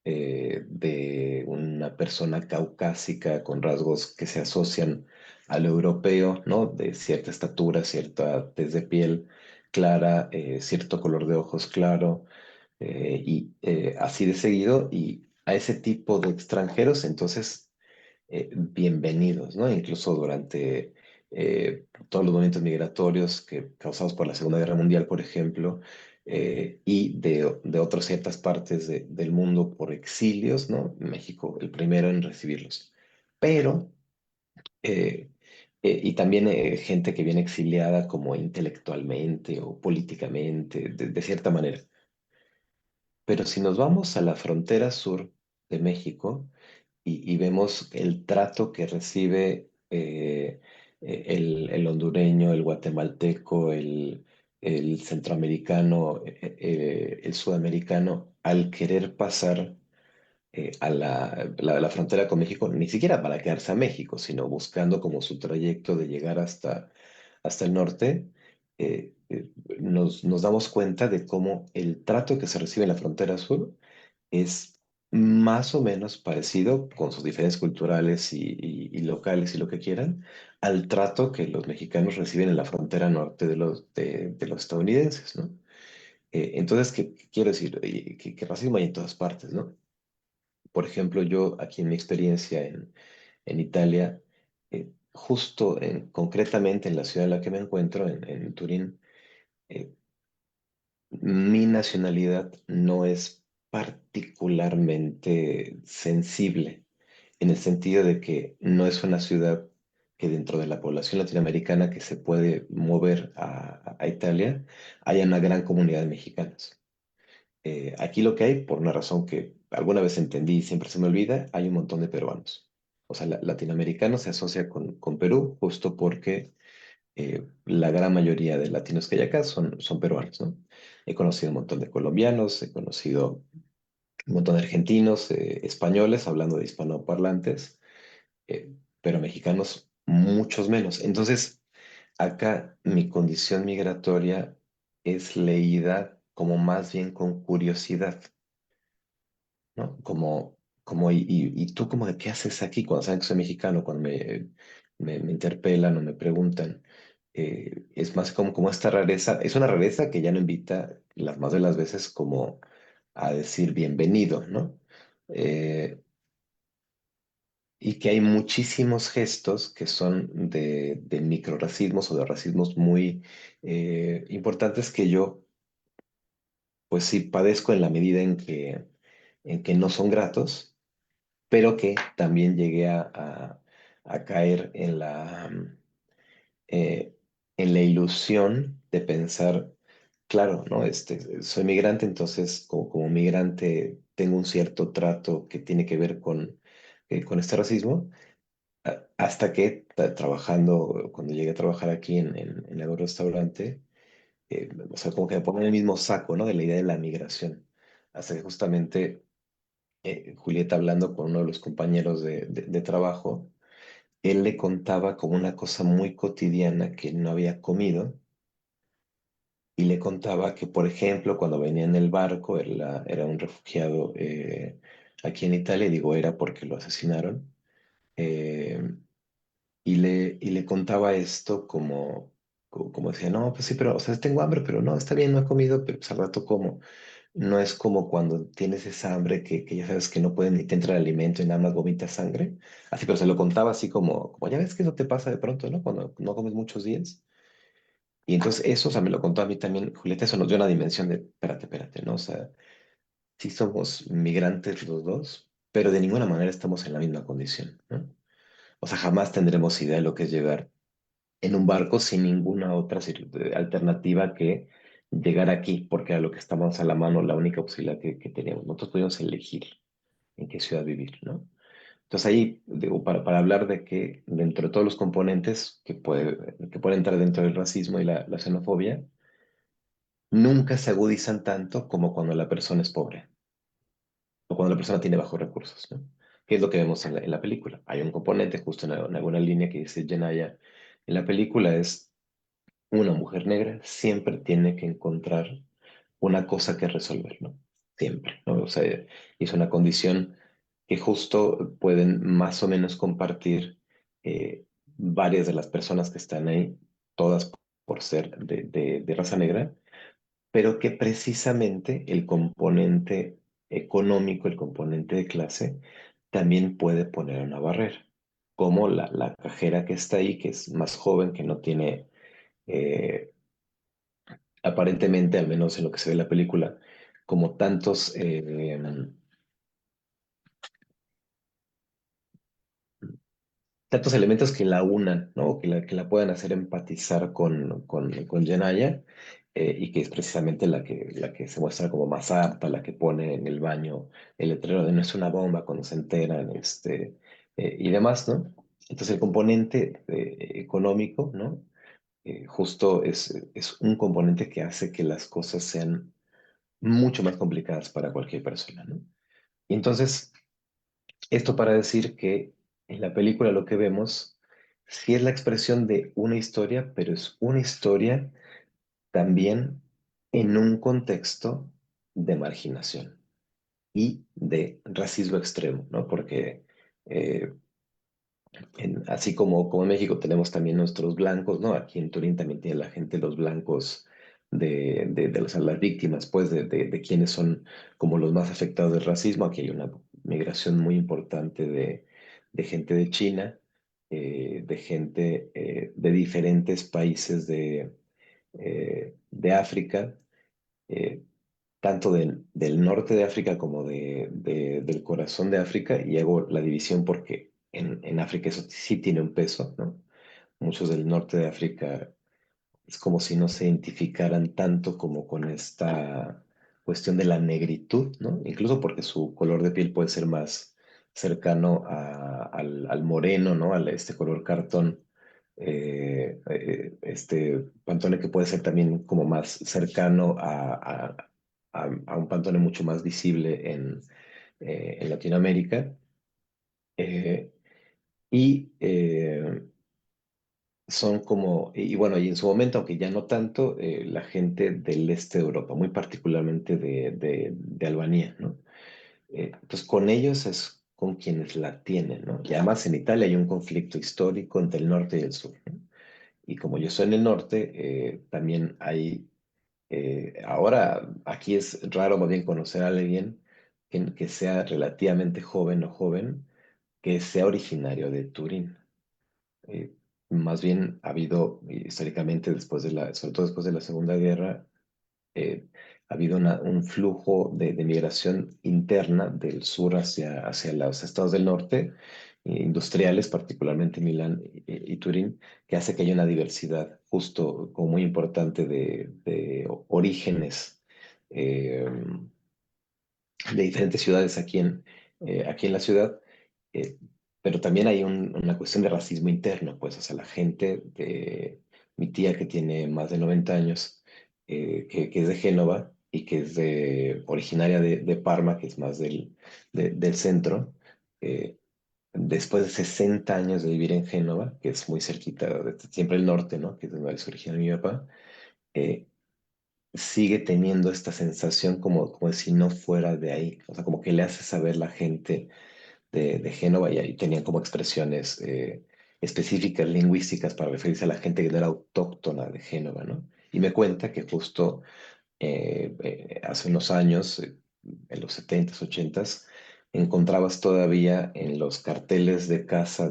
S2: de una persona caucásica con rasgos que se asocian a lo europeo, ¿no? De cierta estatura, cierta tez de piel clara, cierto color de ojos claro, y así de seguido, y a ese tipo de extranjeros, entonces, bienvenidos, ¿no? Incluso durante todos los movimientos migratorios que causados por la Segunda Guerra Mundial, por ejemplo, y de otras ciertas partes del mundo por exilios, ¿no? México, el primero en recibirlos. Pero, eh, y también gente que viene exiliada como intelectualmente o políticamente, de cierta manera. Pero si nos vamos a la frontera sur de México y vemos el trato que recibe el hondureño, el guatemalteco, el centroamericano, el sudamericano, al querer pasar a la frontera con México, ni siquiera para quedarse a México, sino buscando como su trayecto de llegar hasta el norte, nos damos cuenta de cómo el trato que se recibe en la frontera sur es más o menos parecido, con sus diferencias culturales y locales y lo que quieran, al trato que los mexicanos reciben en la frontera norte de los estadounidenses, ¿no? Entonces, ¿qué quiero decir? Que racismo hay en todas partes, ¿no? Por ejemplo, yo aquí en mi experiencia en Italia, justo concretamente en la ciudad en la que me encuentro, en Turín, eh, mi nacionalidad no es particularmente sensible, en el sentido de que no es una ciudad que dentro de la población latinoamericana que se puede mover a Italia haya una gran comunidad de mexicanos. Aquí lo que hay, por una razón que alguna vez entendí y siempre se me olvida, hay un montón de peruanos. O sea, latinoamericano se asocia con Perú justo porque la gran mayoría de latinos que hay acá son peruanos, ¿no? He conocido un montón de colombianos, he conocido un montón de argentinos, españoles, hablando de hispanoparlantes, pero mexicanos muchos menos. Entonces, acá mi condición migratoria es leída como más bien con curiosidad, ¿no? Y tú como de qué haces aquí cuando saben que soy mexicano, cuando me interpelan o me preguntan. Es más como esta rareza, es una rareza que ya no invita las más de las veces como a decir bienvenido, ¿no? Eh, y que hay muchísimos gestos que son de microracismos o de racismos muy importantes que yo, pues sí, padezco en la medida en que no son gratos, pero que también llegué a caer eh, en la ilusión de pensar, claro, ¿no? Soy migrante, entonces como migrante tengo un cierto trato que tiene que ver con este racismo hasta que trabajando, cuando llegué a trabajar aquí en algún restaurante, o sea, como que me pongo en el mismo saco, ¿no? De la idea de la migración. Hasta que justamente Julieta hablando con uno de los compañeros de trabajo, él le contaba como una cosa muy cotidiana que no había comido y le contaba que, por ejemplo, cuando venía en el barco, él era un refugiado aquí en Italia, digo era porque lo asesinaron. eh, y le contaba esto como decía, no, pues sí, pero, o sea, tengo hambre, pero no, está bien, no he comido, pero pues al rato como. No es como cuando tienes esa hambre que ya sabes que no puede ni te entra el alimento y nada más vomitas sangre. Así, pero se lo contaba así como ya ves que eso te pasa de pronto, ¿no? Cuando no comes muchos días. Y entonces eso, o sea, me lo contó a mí también, Julieta, eso nos dio una dimensión de, espérate, ¿no? O sea, sí somos migrantes los dos, pero de ninguna manera estamos en la misma condición, ¿no? O sea, jamás tendremos idea de lo que es llegar en un barco sin ninguna otra alternativa que llegar aquí, porque era lo que estábamos a la mano, la única posibilidad que teníamos. Nosotros podíamos elegir en qué ciudad vivir, ¿no? Entonces ahí, digo, para hablar de que dentro de todos los componentes que pueden entrar dentro del racismo y la xenofobia, nunca se agudizan tanto como cuando la persona es pobre o cuando la persona tiene bajos recursos, ¿no? ¿Qué es lo que vemos en la película? Hay un componente justo en alguna línea que dice Jenaya en la película es una mujer negra siempre tiene que encontrar una cosa que resolver, ¿no? Siempre, ¿no? O sea, es una condición que justo pueden más o menos compartir varias de las personas que están ahí, todas por ser de raza negra, pero que precisamente el componente económico, el componente de clase, también puede poner una barrera, como la cajera que está ahí, que es más joven, que no tiene eh, aparentemente, al menos en lo que se ve en la película, como tantos elementos que la unan, ¿no? Que la puedan hacer empatizar con Jenaya, y que es precisamente la que se muestra como más apta, la que pone en el baño el letrero de no es una bomba cuando se enteran, y demás, ¿no? Entonces el componente económico, ¿no? Justo es un componente que hace que las cosas sean mucho más complicadas para cualquier persona, ¿no? Y entonces, esto para decir que en la película lo que vemos sí es la expresión de una historia, pero es una historia también en un contexto de marginación y de racismo extremo, ¿no? Porque así como en México tenemos también nuestros blancos, ¿no? Aquí en Turín también tiene la gente los blancos las víctimas, pues, de quienes son como los más afectados del racismo. Aquí hay una migración muy importante de gente de China, de gente de diferentes países de África, eh, tanto del norte de África como del corazón de África, y hago la división porque en África eso sí tiene un peso, ¿no? Muchos del norte de África es como si no se identificaran tanto como con esta cuestión de la negritud, ¿no? Incluso porque su color de piel puede ser más, cercano al moreno, ¿no? Este color cartón. Este Pantone que puede ser también como más cercano a un Pantone mucho más visible en Latinoamérica. Eh, y son como, y bueno, y en su momento, aunque ya no tanto, la gente del este de Europa, muy particularmente de Albania, ¿no? Pues con ellos es con quienes la tienen, ¿no? Y además en Italia hay un conflicto histórico entre el norte y el sur, ¿no? Y como yo soy en el norte, también hay, ahora aquí es raro más bien conocer a alguien que sea relativamente joven o joven, que sea originario de Turín. Eh, Más bien ha habido históricamente, sobre todo después de la Segunda Guerra, eh, ha habido un flujo de migración interna del sur hacia los estados del norte, industriales, particularmente Milán y Turín, que hace que haya una diversidad justo como muy importante de orígenes eh, de diferentes ciudades aquí en la ciudad, eh, pero también hay una cuestión de racismo interno, pues, o sea, la gente de mi tía que tiene más de 90 años, que es de Génova y que es originaria de Parma, que es más del centro, eh, después de 60 años de vivir en Génova, que es muy cerquita, siempre el norte, ¿no? Que es de donde es originario mi papá, eh, sigue teniendo esta sensación como si no fuera de ahí. O sea, como que le hace saber la gente de Génova y ahí tenían como expresiones específicas, lingüísticas para referirse a la gente que no era autóctona de Génova, ¿no? Y me cuenta que justo hace unos años, en los 70s, 80s, encontrabas todavía en los carteles de casa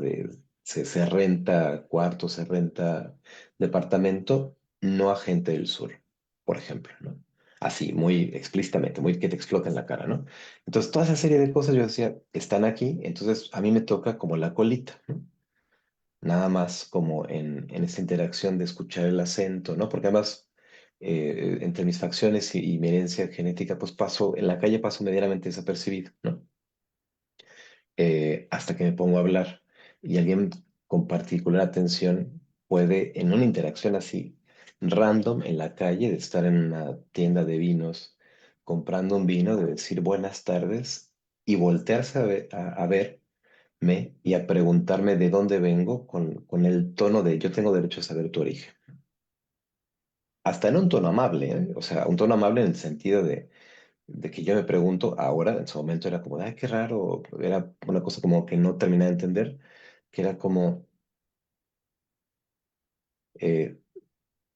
S2: se renta cuarto, se renta departamento, no a gente del sur, por ejemplo, ¿no? Así, muy explícitamente, muy que te explota en la cara, ¿no? Entonces, toda esa serie de cosas yo decía, están aquí, entonces a mí me toca como la colita, ¿no? Nada más como en esa interacción de escuchar el acento, ¿no? Porque además, entre mis facciones y mi herencia genética, pues en la calle paso medianamente desapercibido, ¿no? Hasta que me pongo a hablar y alguien con particular atención puede, en una interacción así, random en la calle, de estar en una tienda de vinos, comprando un vino, de decir buenas tardes y voltearse a verme y a preguntarme de dónde vengo con el tono de yo tengo derecho a saber tu origen. Hasta en un tono amable, ¿eh? O sea, un tono amable en el sentido de que yo me pregunto ahora, en su momento era como, ay, qué raro, era una cosa como que no terminé de entender, que era como, eh,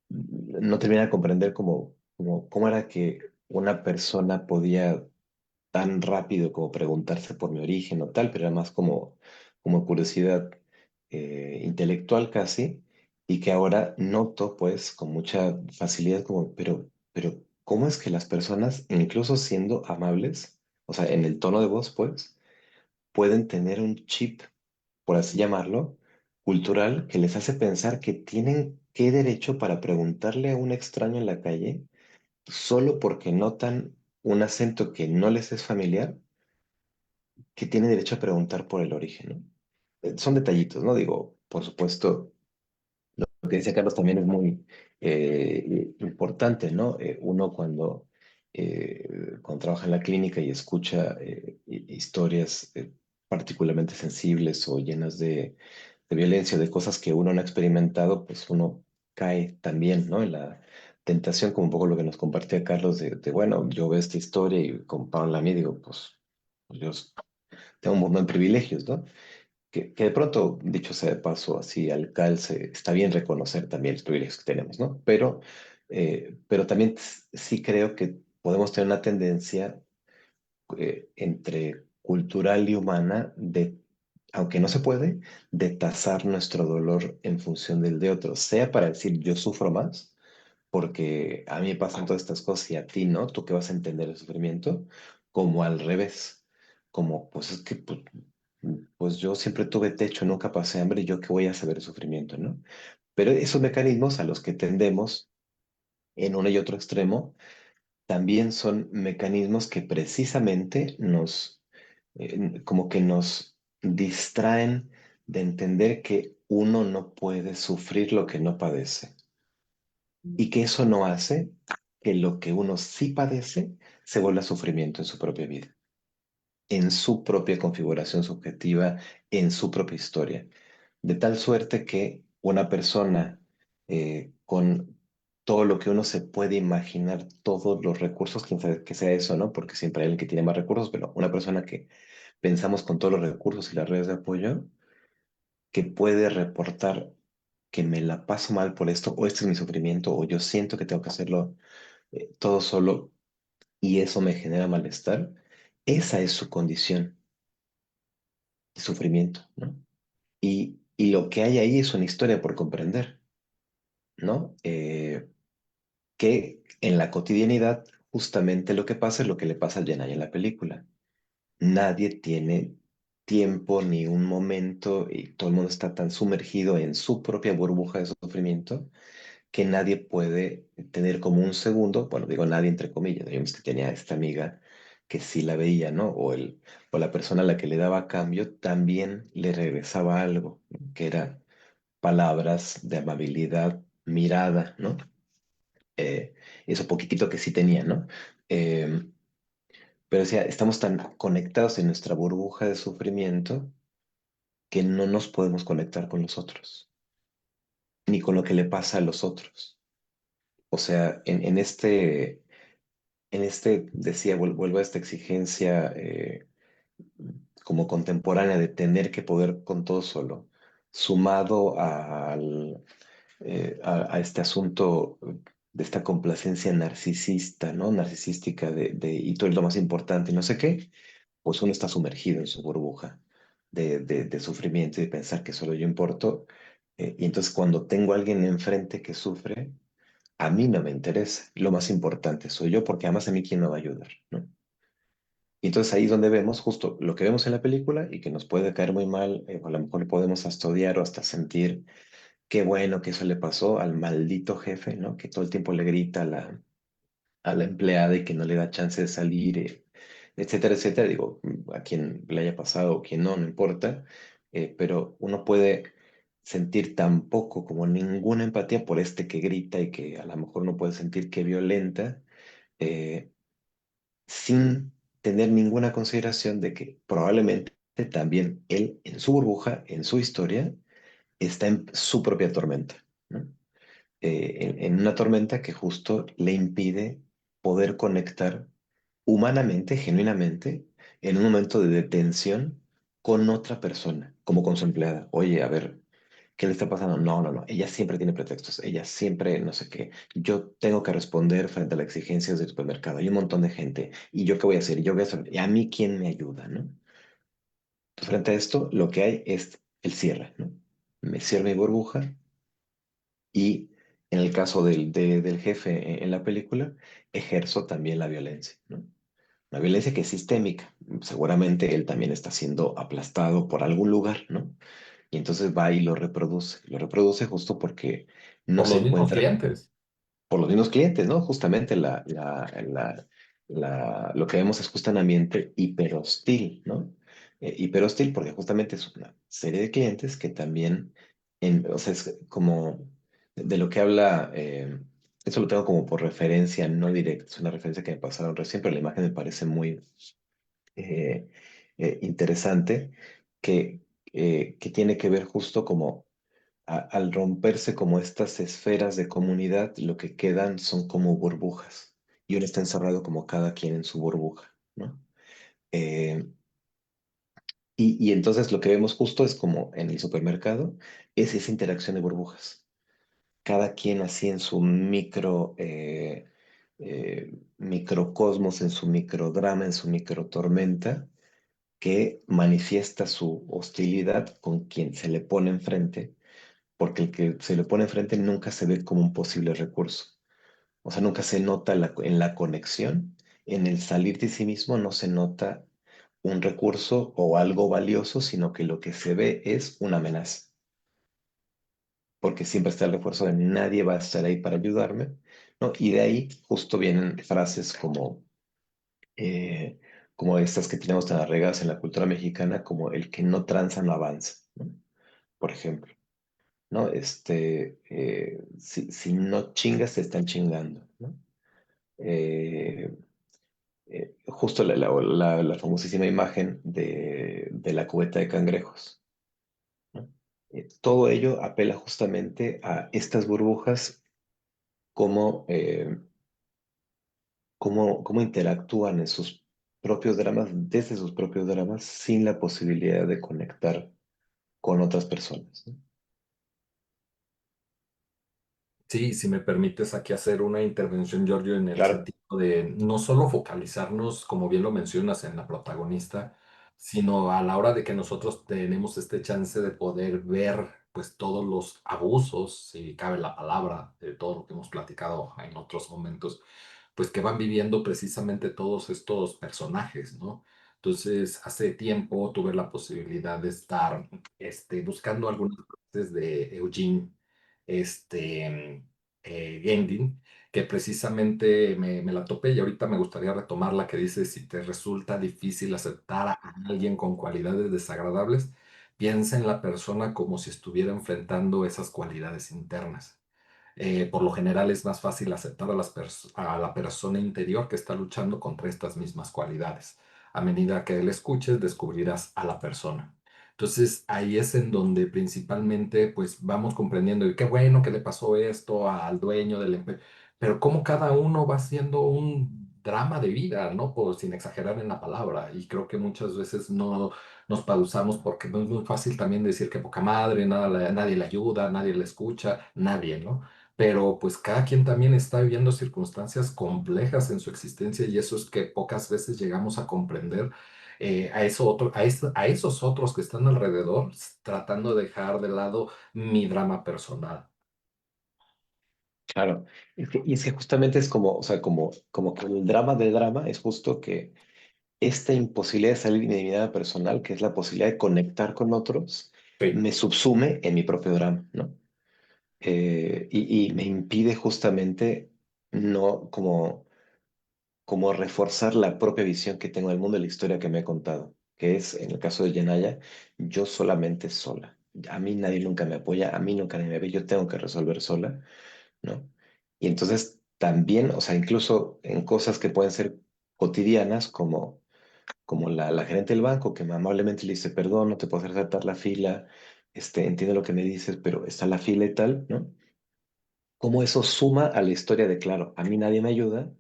S2: no terminé de comprender cómo era que una persona podía tan rápido como preguntarse por mi origen o tal, pero era más como curiosidad intelectual casi, y que ahora noto pues con mucha facilidad como, pero ¿cómo es que las personas, incluso siendo amables, o sea, en el tono de voz pues, pueden tener un chip, por así llamarlo, cultural, que les hace pensar que tienen qué derecho para preguntarle a un extraño en la calle solo porque notan un acento que no les es familiar, que tiene derecho a preguntar por el origen, ¿no? Son detallitos, ¿no? Digo, por supuesto, lo que decía Carlos también es muy importante, ¿no? Uno cuando trabaja en la clínica y escucha historias particularmente sensibles o llenas de violencia, de cosas que uno no ha experimentado, pues uno cae también, ¿no? En la tentación, como un poco lo que nos compartía Carlos, bueno, yo veo esta historia y comparo la mía y digo, pues yo tengo un montón de privilegios, ¿no? Que de pronto, dicho sea de paso, así al calce, está bien reconocer también los privilegios que tenemos, ¿no? Pero también sí creo que podemos tener una tendencia entre cultural y humana aunque no se puede, de tasar nuestro dolor en función del de otro, sea para decir yo sufro más, porque a mí me pasan todas estas cosas y a ti no, tú que vas a entender el sufrimiento, como al revés, como pues es que pues yo siempre tuve techo, nunca pasé hambre y yo qué voy a saber el sufrimiento, ¿no? Pero esos mecanismos a los que tendemos en uno y otro extremo también son mecanismos que precisamente como que nos distraen de entender que uno no puede sufrir lo que no padece y que eso no hace que lo que uno sí padece se vuelva sufrimiento en su propia vida, en su propia configuración subjetiva, en su propia historia. De tal suerte que una persona con todo lo que uno se puede imaginar, todos los recursos, quién sabe que sea eso, ¿no? Porque siempre hay alguien que tiene más recursos, pero una persona que pensamos con todos los recursos y las redes de apoyo, que puede reportar que me la paso mal por esto, o este es mi sufrimiento, o yo siento que tengo que hacerlo todo solo y eso me genera malestar, esa es su condición de sufrimiento, ¿no? Y lo que hay ahí es una historia por comprender, ¿no? Que en la cotidianidad justamente lo que pasa es lo que le pasa a Jenna en la película. Nadie tiene tiempo ni un momento y todo el mundo está tan sumergido en su propia burbuja de sufrimiento que nadie puede tener como un segundo, bueno, digo nadie entre comillas, digamos que tenía esta amiga que sí la veía, ¿no? O la persona a la que le daba cambio también le regresaba algo, ¿no? Que era palabras de amabilidad, mirada, ¿no? Eso poquitito que sí tenía, ¿no? Eh, pero o sea, estamos tan conectados en nuestra burbuja de sufrimiento que no nos podemos conectar con los otros, ni con lo que le pasa a los otros. O sea, decía, vuelvo a esta exigencia como contemporánea de tener que poder con todo solo, sumado a este asunto de esta complacencia narcisista, ¿no? Narcisística y tú eres lo más importante, y no sé qué, pues uno está sumergido en su burbuja de sufrimiento y de pensar que solo yo importo. Y entonces cuando tengo a alguien enfrente que sufre, a mí no me interesa. Lo más importante soy yo, porque además a mí quién me va a ayudar, ¿no? Y entonces ahí es donde vemos justo lo que vemos en la película y que nos puede caer muy mal, o a lo mejor podemos hasta odiar o hasta sentir qué bueno que eso le pasó al maldito jefe, ¿no? Que todo el tiempo le grita a la empleada y que no le da chance de salir, etcétera, etcétera. Digo, a quien le haya pasado o quien no, no importa, pero uno puede sentir tan poco como ninguna empatía por este que grita y que a lo mejor no puede sentir que violenta, eh, sin tener ninguna consideración de que probablemente también él en su burbuja, en su historia, está en su propia tormenta, ¿no? En una tormenta que justo le impide poder conectar humanamente, genuinamente, en un momento de detención con otra persona, como con su empleada. Oye, a ver, ¿qué le está pasando? No, no, no. Ella siempre tiene pretextos. Ella siempre, no sé qué. Yo tengo que responder frente a las exigencias del supermercado. Hay un montón de gente. ¿Y yo qué voy a hacer? ¿Y yo voy a hacer? ¿Y a mí quién me ayuda? ¿No? Pues frente a esto, lo que hay es el cierre, ¿no? Me cierro mi burbuja y en el caso del jefe en la película, ejerzo también la violencia, ¿no? Una violencia que es sistémica. Seguramente él también está siendo aplastado por algún lugar, ¿no? Y entonces va y lo reproduce. Lo reproduce justo porque no
S3: por
S2: se
S3: los mismos
S2: encuentra
S3: clientes.
S2: por los mismos clientes, ¿no? Justamente lo que vemos es justo un ambiente hiperhostil, ¿no? Hiperhostil porque justamente es una serie de clientes que también, o sea, es como de lo que habla, eso lo tengo como por referencia no directa, es una referencia que me pasaron recién, pero la imagen me parece muy eh, interesante, que, que tiene que ver justo como al romperse como estas esferas de comunidad, lo que quedan son como burbujas y uno está encerrado como cada quien en su burbuja, ¿no? Eh, y entonces lo que vemos justo es como en el supermercado, es esa interacción de burbujas. Cada quien así en su microcosmos, en su microdrama, en su microtormenta, que manifiesta su hostilidad con quien se le pone enfrente porque el que se le pone enfrente nunca se ve como un posible recurso. O sea, nunca se nota en la conexión, en el salir de sí mismo no se nota un recurso o algo valioso, sino que lo que se ve es una amenaza, porque siempre está el refuerzo de nadie va a estar ahí para ayudarme, ¿no? Y de ahí justo vienen frases como, como estas que tenemos tan arraigadas en la cultura mexicana, como el que no tranza no avanza, ¿no? Por ejemplo, ¿no? Si no chingas, te están chingando, ¿no? Eh, Justo la famosísima imagen de la cubeta de cangrejos, ¿no? Todo ello apela justamente a estas burbujas, cómo, cómo interactúan en sus propios dramas, desde sus propios dramas, sin la posibilidad de conectar con otras personas, ¿no?
S3: Sí, si me permites aquí hacer una intervención, Giorgio, en el
S2: Claro,
S3: sentido de no solo focalizarnos, como bien lo mencionas, en la protagonista, sino a la hora de que nosotros tenemos este chance de poder ver pues todos los abusos, si cabe la palabra, de todo lo que hemos platicado en otros momentos, pues que van viviendo precisamente todos estos personajes, ¿no? Entonces, hace tiempo tuve la posibilidad de estar buscando algunas clases de Eugene Gendin, que precisamente me la topé y ahorita me gustaría retomar la que dice, si te resulta difícil aceptar a alguien con cualidades desagradables, piensa en la persona como si estuviera enfrentando esas cualidades internas. Por lo general es más fácil aceptar a la persona interior que está luchando contra estas mismas cualidades. A medida que le escuches, descubrirás a la persona. Entonces ahí es en donde principalmente pues vamos comprendiendo y qué bueno que le pasó esto al dueño del empeño, pero cómo cada uno va siendo un drama de vida, ¿no? Por, sin exagerar en la palabra. Y creo que muchas veces no nos pausamos porque no es muy fácil también decir que poca madre, nadie le ayuda, nadie le escucha, nadie, ¿no? Pero pues cada quien también está viviendo circunstancias complejas en su existencia y eso es que pocas veces llegamos a comprender a esos otros que están alrededor, tratando de dejar de lado mi drama personal.
S2: claro. Y es que justamente es como, o sea, como que el drama del drama es justo que esta imposibilidad de salir de mi vida personal, que es la posibilidad de conectar con otros,
S3: Sí.
S2: me subsume en mi propio drama, ¿no? Y me impide justamente no como reforzar la propia visión que tengo del mundo y la historia que me he contado, que es, en el caso de Yenaya, yo solamente sola. A mí nadie nunca me apoya, a mí nunca nadie me ve, yo tengo que resolver sola, ¿no? Y entonces también, o sea, incluso en cosas que pueden ser cotidianas, como la gerente del banco, que amablemente le dice, perdón, no te puedo hacer saltar la fila, entiendo lo que me dices, pero está la fila y tal, ¿no? Cómo eso suma a la historia de, claro, a mí nadie me ayuda,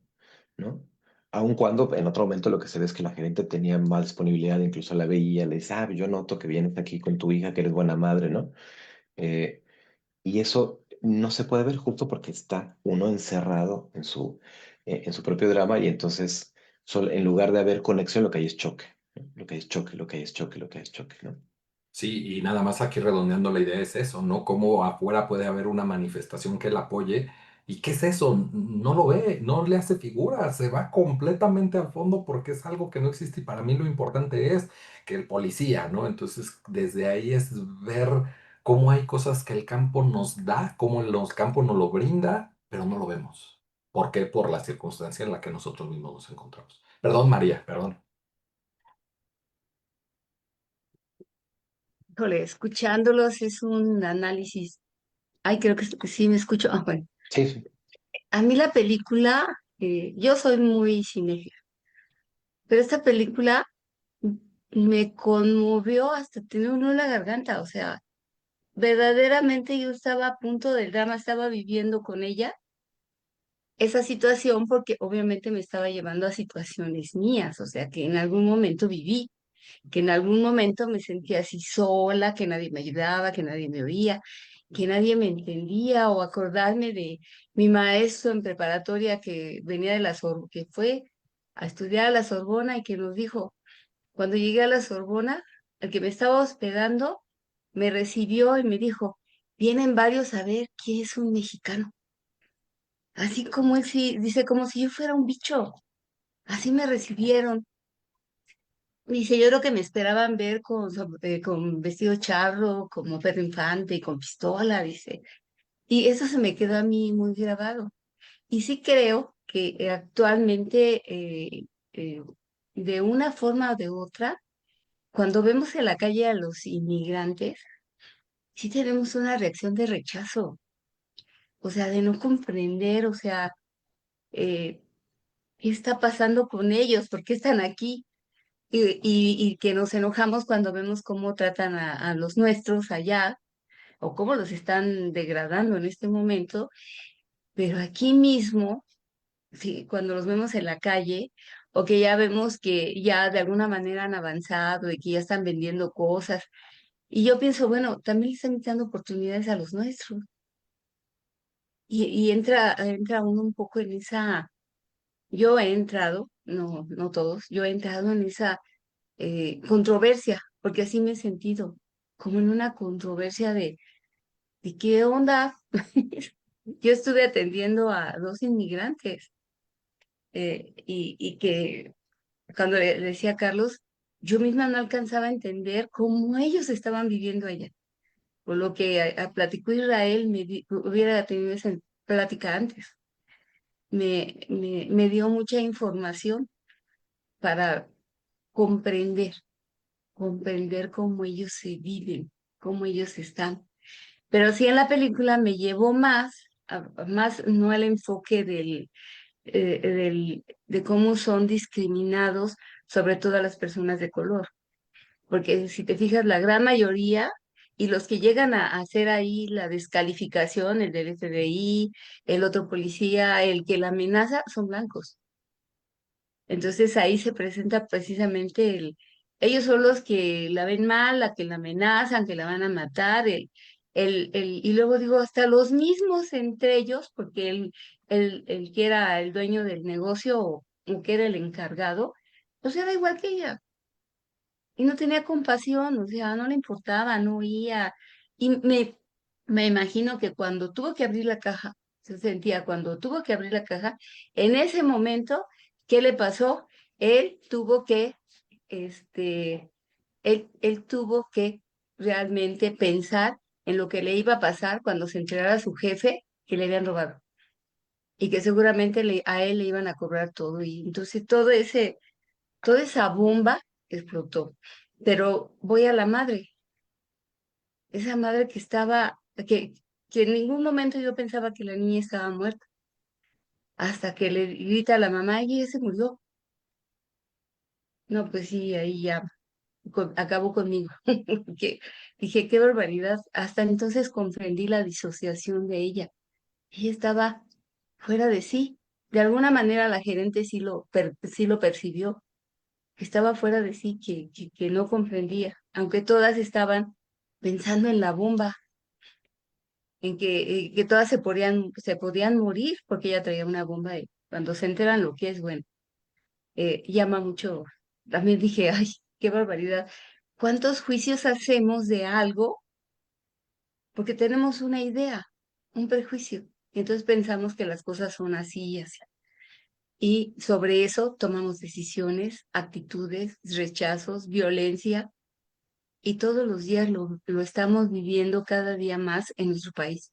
S2: ¿no? Aun cuando en otro momento lo que se ve es que la gerente tenía más disponibilidad, incluso la veía, le dice, yo noto que vienes aquí con tu hija, que eres buena madre, ¿no? Eh, y eso no se puede ver justo porque está uno encerrado en su propio drama y entonces en lugar de haber conexión, lo que hay es choque, ¿no? Lo que hay es choque, lo que hay es choque, lo que hay es choque, ¿no?
S3: Sí, y nada más aquí redondeando la idea es eso, ¿no? Cómo afuera puede haber una manifestación que la apoye. ¿Y qué es eso? No lo ve, no le hace figura, se va completamente al fondo porque es algo que no existe y para mí lo importante es que el policía, ¿no? Entonces, desde ahí es ver cómo hay cosas que el campo nos da, cómo el campo nos lo brinda, pero no lo vemos. ¿Por qué? Por la circunstancia en la que nosotros mismos nos encontramos. Perdón, María, perdón.
S1: Híjole, escuchándolos es un análisis. Ay, creo que sí me escucho. Ah, bueno,
S2: Sí, sí,
S1: a mí la película, yo soy muy cinéfila, pero esta película me conmovió hasta tener un nudo en la garganta. O sea, verdaderamente yo estaba a punto del drama, estaba viviendo con ella esa situación porque obviamente me estaba llevando a situaciones mías, o sea, que en algún momento viví, que en algún momento me sentía así sola, que nadie me ayudaba, que nadie me oía, que nadie me entendía, o acordarme de mi maestro en preparatoria que venía de que fue a estudiar a la Sorbona y que nos dijo, cuando llegué a la Sorbona, el que me estaba hospedando me recibió y me dijo, vienen varios a ver quién es un mexicano. Así como él sí, dice, como si yo fuera un bicho. Así me recibieron. Dice, yo creo que me esperaban ver con vestido charro, como Pedro Infante y con pistola, dice. Y eso se me quedó a mí muy grabado. Y sí creo que actualmente de una forma o de otra, cuando vemos en la calle a los inmigrantes, sí tenemos una reacción de rechazo, o sea, de no comprender, o sea, eh, ¿qué está pasando con ellos? ¿Por qué están aquí? Y que nos enojamos cuando vemos cómo tratan a los nuestros allá o cómo los están degradando en este momento, pero aquí mismo, sí, cuando los vemos en la calle o que ya vemos que ya de alguna manera han avanzado y que ya están vendiendo cosas, y yo pienso, bueno, también le están dando oportunidades a los nuestros. Y entra uno un poco en esa, yo he entrado, no, no todos, yo he entrado en esa controversia, porque así me he sentido, como en una controversia de qué onda. Yo estuve atendiendo a dos inmigrantes y que cuando le decía a Carlos, yo misma no alcanzaba a entender cómo ellos estaban viviendo allá. Por lo que platicó Israel, hubiera tenido esa plática antes. Me dio mucha información para comprender, comprender cómo ellos se viven, cómo ellos están. Pero sí en la película me llevó más, más no el enfoque de cómo son discriminados, sobre todo a las personas de color. Porque si te fijas, la gran mayoría y los que llegan a hacer ahí la descalificación, el del FBI, el otro policía, el que la amenaza, son blancos. Entonces ahí se presenta precisamente ellos son los que la ven mal, la que la amenazan, que la van a matar, y luego digo, hasta los mismos entre ellos, porque el que era el dueño del negocio o que era el encargado, pues era igual que ella, y no tenía compasión, o sea, no le importaba, no oía, y me imagino que cuando tuvo que abrir la caja, se sentía cuando tuvo que abrir la caja, en ese momento, ¿qué le pasó? Él tuvo que, este, él tuvo que realmente pensar en lo que le iba a pasar cuando se enterara a su jefe que le habían robado y que seguramente a él le iban a cobrar todo y entonces toda esa bomba explotó. Pero voy a la madre, esa madre que en ningún momento yo pensaba que la niña estaba muerta, hasta que le grita a la mamá y ella se murió. No, pues sí, ahí ya acabó conmigo. Que dije, qué barbaridad. Hasta entonces comprendí la disociación de ella. Ella estaba fuera de sí. De alguna manera la gerente sí lo percibió, que estaba fuera de sí, que no comprendía, aunque todas estaban pensando en la bomba, en que todas se podían morir porque ella traía una bomba y cuando se enteran lo que es, bueno, llama mucho. También dije, ay, qué barbaridad. ¿Cuántos juicios hacemos de algo porque tenemos una idea, un prejuicio? Y entonces pensamos que las cosas son así y así. Y sobre eso tomamos decisiones, actitudes, rechazos, violencia. Y todos los días lo estamos viviendo cada día más en nuestro país.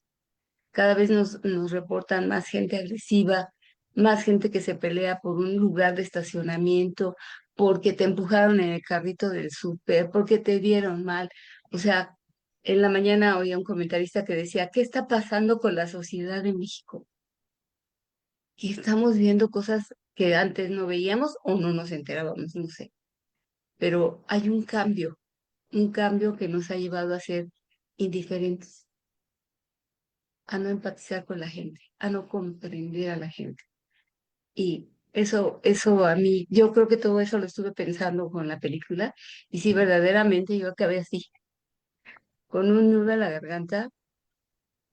S1: Cada vez nos reportan más gente agresiva, más gente que se pelea por un lugar de estacionamiento, porque te empujaron en el carrito del súper, porque te vieron mal. O sea, en la mañana oía un comentarista que decía, ¿qué está pasando con la sociedad de México? Y estamos viendo cosas que antes no veíamos o no nos enterábamos, no sé. Pero hay un cambio que nos ha llevado a ser indiferentes, a no empatizar con la gente, a no comprender a la gente. Y eso a mí, yo creo que todo eso lo estuve pensando con la película, y sí, verdaderamente yo acabé así, con un nudo en la garganta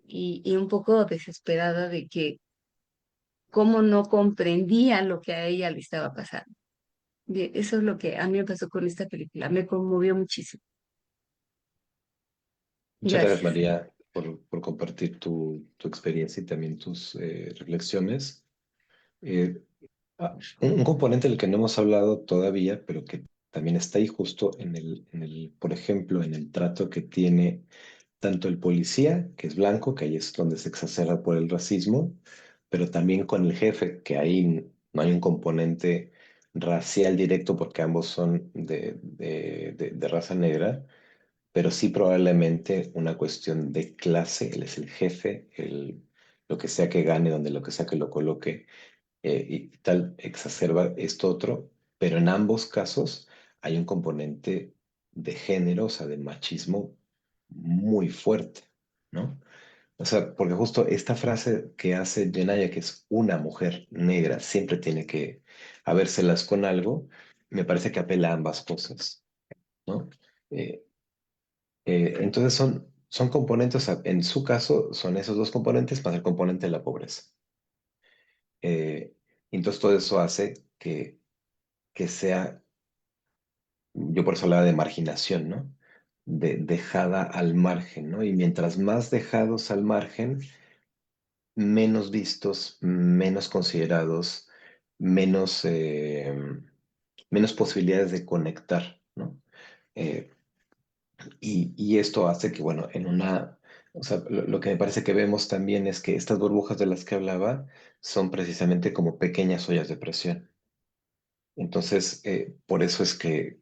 S1: y un poco desesperada de que cómo no comprendía lo que a ella le estaba pasando. Bien, eso es lo que a mí me pasó con esta película, me conmovió muchísimo.
S2: Muchas gracias,
S1: Gracias.
S2: María, por compartir tu experiencia y también tus reflexiones. Eh, un componente del que no hemos hablado todavía, pero que también está ahí justo por ejemplo, en el trato que tiene tanto el policía, que es blanco, que ahí es donde se exacerba por el racismo, pero también con el jefe, que ahí no hay un componente racial directo porque ambos son de raza negra, pero sí probablemente una cuestión de clase. Él es el jefe, lo que sea que gane, donde lo que sea que lo coloque, y tal exacerba esto otro, pero en ambos casos hay un componente de género, o sea, de machismo muy fuerte, ¿no? O sea, porque justo esta frase que hace Jenaya, que es una mujer negra, siempre tiene que habérselas con algo, me parece que apela a ambas cosas, ¿no? Eh, entonces son componentes, o sea, en su caso son esos dos componentes más el componente de la pobreza. Eh, entonces todo eso hace que sea, yo por eso hablaba de marginación, ¿no? Dejada al margen, ¿no? Y mientras más dejados al margen, menos vistos, menos considerados, menos, menos posibilidades de conectar, ¿no? Eh, y esto hace que, bueno, o sea, lo que me parece que vemos también es que estas burbujas de las que hablaba son precisamente como pequeñas ollas de presión. Entonces, por eso es que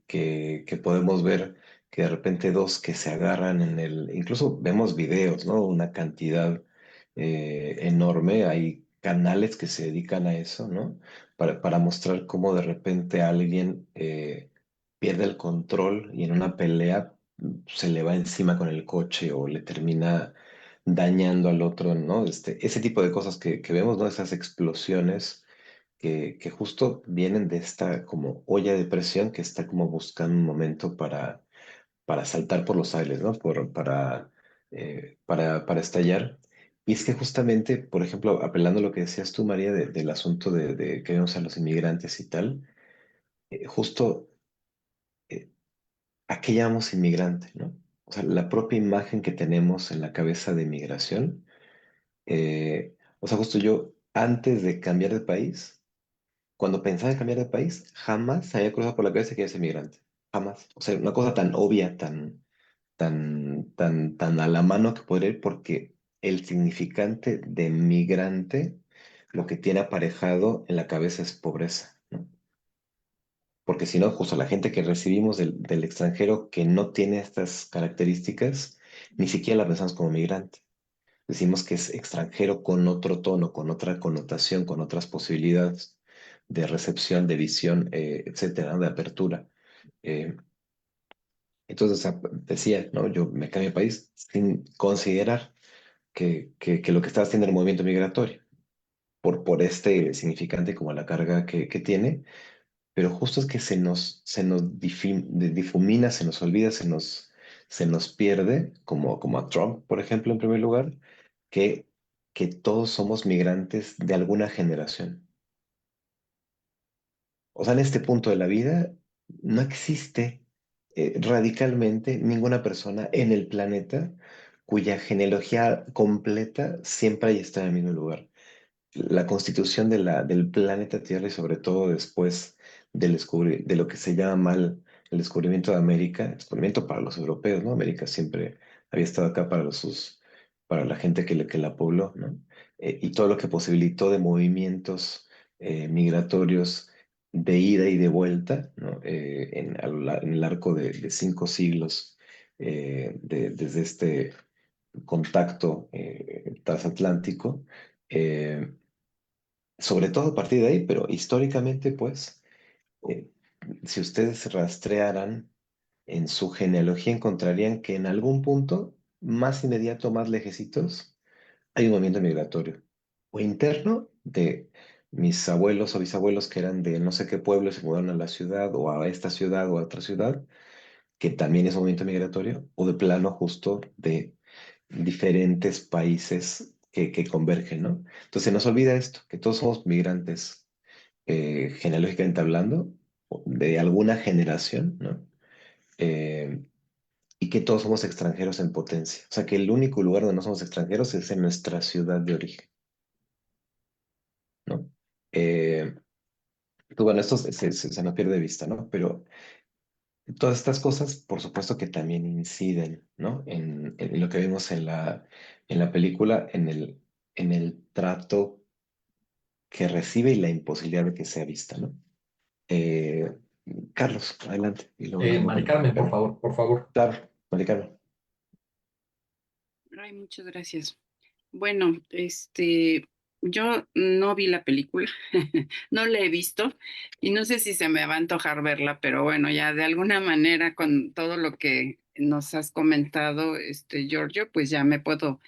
S2: podemos ver que de repente dos que se agarran incluso vemos videos, ¿no? Una cantidad enorme, hay canales que se dedican a eso, ¿no? Para mostrar cómo de repente alguien pierde el control y en una pelea se le va encima con el coche o le termina dañando al otro, ¿no? Ese tipo de cosas que vemos, ¿no? Esas explosiones que justo vienen de esta como olla de presión que está como buscando un momento para saltar por los aires, ¿no? Para estallar. Y es que justamente, por ejemplo, apelando a lo que decías tú, María, del asunto de que vemos a los inmigrantes y tal, justo, eh, ¿a qué llamamos inmigrante, no? O sea, la propia imagen que tenemos en la cabeza de migración, o sea, justo yo, antes de cambiar de país, cuando pensaba en cambiar de país, jamás se había cruzado por la cabeza que iba a ser migrante. Jamás. O sea, una cosa tan obvia, tan a la mano que podría ir, porque el significante de migrante, lo que tiene aparejado en la cabeza es pobreza, ¿no? Porque si no, justo la gente que recibimos del extranjero que no tiene estas características, ni siquiera la pensamos como migrante. Decimos que es extranjero con otro tono, con otra connotación, con otras posibilidades de recepción, de visión, etcétera, ¿no? De apertura. Eh, entonces, o sea, decía, ¿no? Yo me cambié de país sin considerar que lo que está haciendo el movimiento migratorio, por este significante como la carga que tiene, pero justo es que se nos difumina, se nos olvida, se nos pierde, como a Trump, por ejemplo, en primer lugar, que, que todos somos migrantes de alguna generación. O sea, en este punto de la vida no existe radicalmente ninguna persona en el planeta cuya genealogía completa siempre haya estado en el mismo lugar. La constitución del planeta Tierra y sobre todo después de lo que se llama mal el descubrimiento de América, descubrimiento para los europeos, ¿no? América siempre había estado acá para la gente que la pobló, ¿no? Y todo lo que posibilitó de movimientos migratorios de ida y de vuelta, ¿no? En el arco de 5 siglos, desde este contacto transatlántico. eh, Sobre todo a partir de ahí, pero históricamente, pues, eh, si ustedes rastrearan en su genealogía, encontrarían que en algún punto, más inmediato, más lejecitos, hay un movimiento migratorio o interno de mis abuelos o bisabuelos que eran de no sé qué pueblo, se mudaron a la ciudad o a esta ciudad o a otra ciudad, que también es un movimiento migratorio, o de plano justo de diferentes países que convergen, ¿no? Entonces se nos olvida esto, que todos somos migrantes genealógicamente hablando, de alguna generación, ¿no? Eh, y que todos somos extranjeros en potencia. O sea, que el único lugar donde no somos extranjeros es en nuestra ciudad de origen, ¿no? Pues bueno, esto se nos pierde de vista, ¿no? Pero todas estas cosas, por supuesto que también inciden, ¿no? En lo que vimos en la película, en el trato que recibe y la imposibilidad de que sea vista, ¿no? Eh, Carlos, adelante. Y luego la
S3: Mari
S2: con Mari
S3: Carmen, por
S2: Carmen.
S3: favor, por favor.
S2: Claro, Mari Carmen.
S4: Ay, muchas gracias. Bueno, yo no vi la película, no la he visto y no sé si se me va a antojar verla, pero bueno, ya de alguna manera con todo lo que nos has comentado, Giorgio, pues ya me puedo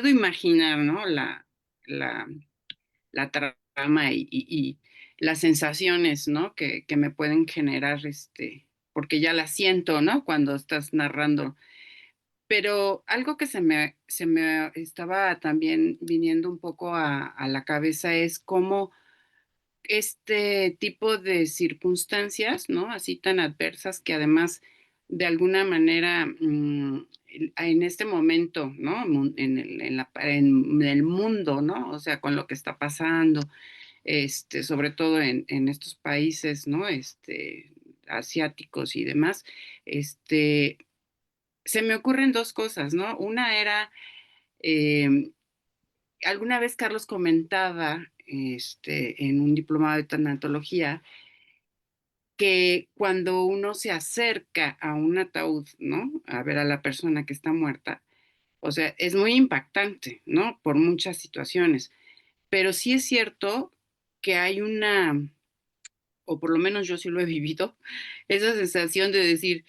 S4: imaginar, ¿no? La, la trama y las sensaciones, ¿no? Que me pueden generar, porque ya la siento, ¿no? Cuando estás narrando, pero algo que se me estaba también viniendo un poco a la cabeza es cómo este tipo de circunstancias, ¿no? Así tan adversas que además de alguna manera en este momento, ¿no? En el mundo, ¿no? O sea, con lo que está pasando, sobre todo en estos países, ¿no? Asiáticos y demás, este, se me ocurren dos cosas, ¿no? Una era, eh, alguna vez Carlos comentaba en un diplomado de tanatología que cuando uno se acerca a un ataúd, ¿no? A ver a la persona que está muerta, o sea, es muy impactante, ¿no? Por muchas situaciones, pero sí es cierto que hay una, o por lo menos yo sí lo he vivido, esa sensación de decir,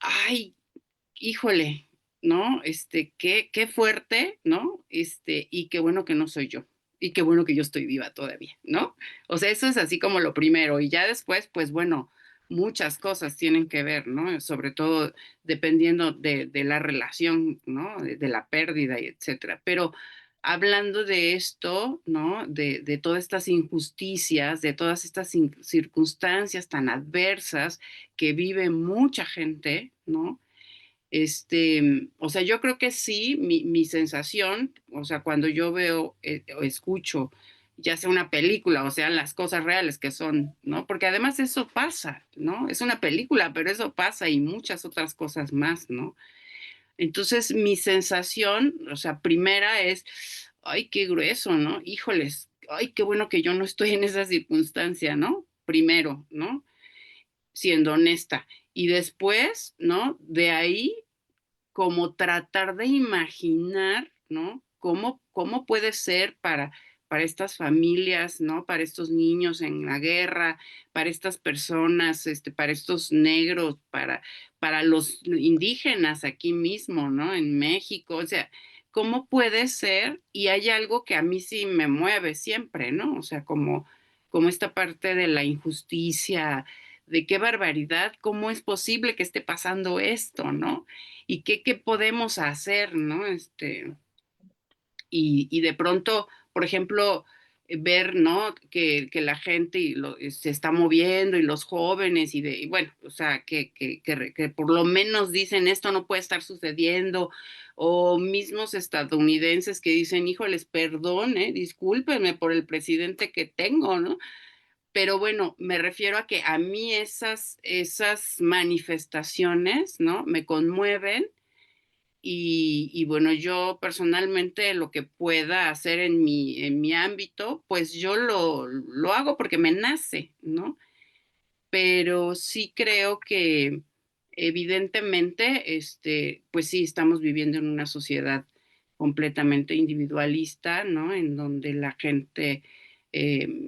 S4: ay, híjole, ¿no? Qué fuerte, ¿no? Y qué bueno que no soy yo. Y qué bueno que yo estoy viva todavía, ¿no? O sea, eso es así como lo primero. Y ya después, pues bueno, muchas cosas tienen que ver, ¿no? Sobre todo dependiendo de la relación, ¿no? De la pérdida y etcétera. Pero hablando de esto, ¿no? De todas estas injusticias, de todas estas circunstancias tan adversas que vive mucha gente, ¿no? O sea, yo creo que sí, mi sensación, o sea, cuando yo veo o escucho, ya sea una película, o sea, las cosas reales que son, ¿no? Porque además eso pasa, ¿no? Es una película, pero eso pasa y muchas otras cosas más, ¿no? Entonces, mi sensación, o sea, primera es, ay, qué grueso, ¿no? Híjoles, ay, qué bueno que yo no estoy en esa circunstancia, ¿no? Primero, ¿no? Siendo honesta. Y después, ¿no? De ahí como tratar de imaginar, ¿no? Cómo puede ser para estas familias, ¿no? Para estos niños en la guerra, para estas personas, para estos negros, para los indígenas aquí mismo, ¿no? En México, o sea, ¿cómo puede ser? Y hay algo que a mí sí me mueve siempre, ¿no? O sea, como esta parte de la injusticia, de qué barbaridad, cómo es posible que esté pasando esto, ¿no? Y qué podemos hacer, ¿no? Y de pronto, por ejemplo, ver, ¿no? Que la gente se está moviendo y los jóvenes y bueno, o sea, que por lo menos dicen esto no puede estar sucediendo, o mismos estadounidenses que dicen, híjoles, perdón, discúlpenme por el presidente que tengo, ¿no? Pero bueno, me refiero a que a mí esas manifestaciones, ¿no? Me conmueven y bueno, yo personalmente lo que pueda hacer en mi ámbito, pues yo lo hago porque me nace, ¿no? Pero sí creo que evidentemente, pues sí, estamos viviendo en una sociedad completamente individualista, ¿no? En donde la gente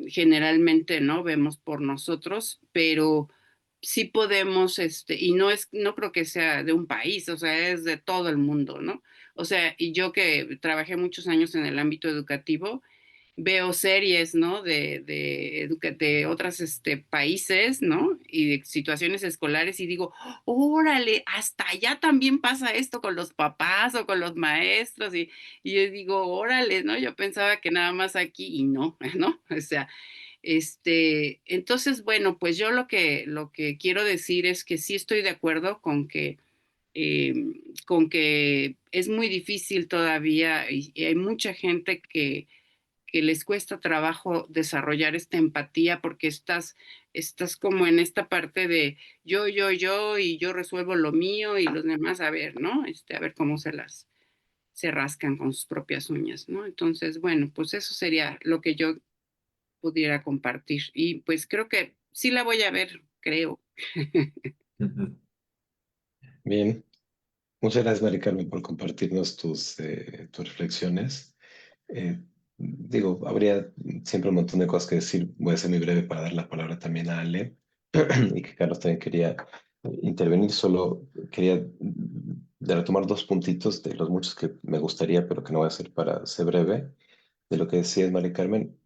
S4: generalmente, ¿no? Vemos por nosotros, pero sí podemos, y no creo que sea de un país, o sea, es de todo el mundo, ¿no? O sea, y yo que trabajé muchos años en el ámbito educativo, veo series, ¿no? De otros países, ¿no? Y de situaciones escolares y digo, órale, hasta allá también pasa esto con los papás o con los maestros y yo digo, órale, ¿no? Yo pensaba que nada más aquí y no, ¿no? O sea, entonces, bueno, pues yo lo que quiero decir es que sí estoy de acuerdo eh, con que es muy difícil todavía y hay mucha gente que les cuesta trabajo desarrollar esta empatía porque estás como en esta parte de yo y yo resuelvo lo mío y los demás a ver, ¿no? A ver cómo se rascan con sus propias uñas, ¿no? Entonces, bueno, pues eso sería lo que yo pudiera compartir. Y pues creo que sí la voy a ver, creo.
S2: Bien, muchas gracias, Mari Carmen, por compartirnos tus reflexiones. Digo, habría siempre un montón de cosas que decir. Voy a ser muy breve para dar la palabra también a Ale y que Carlos también quería intervenir. Solo quería retomar dos puntitos de los muchos que me gustaría, pero que no voy a hacer para ser breve. De lo que decías, Mari Carmen,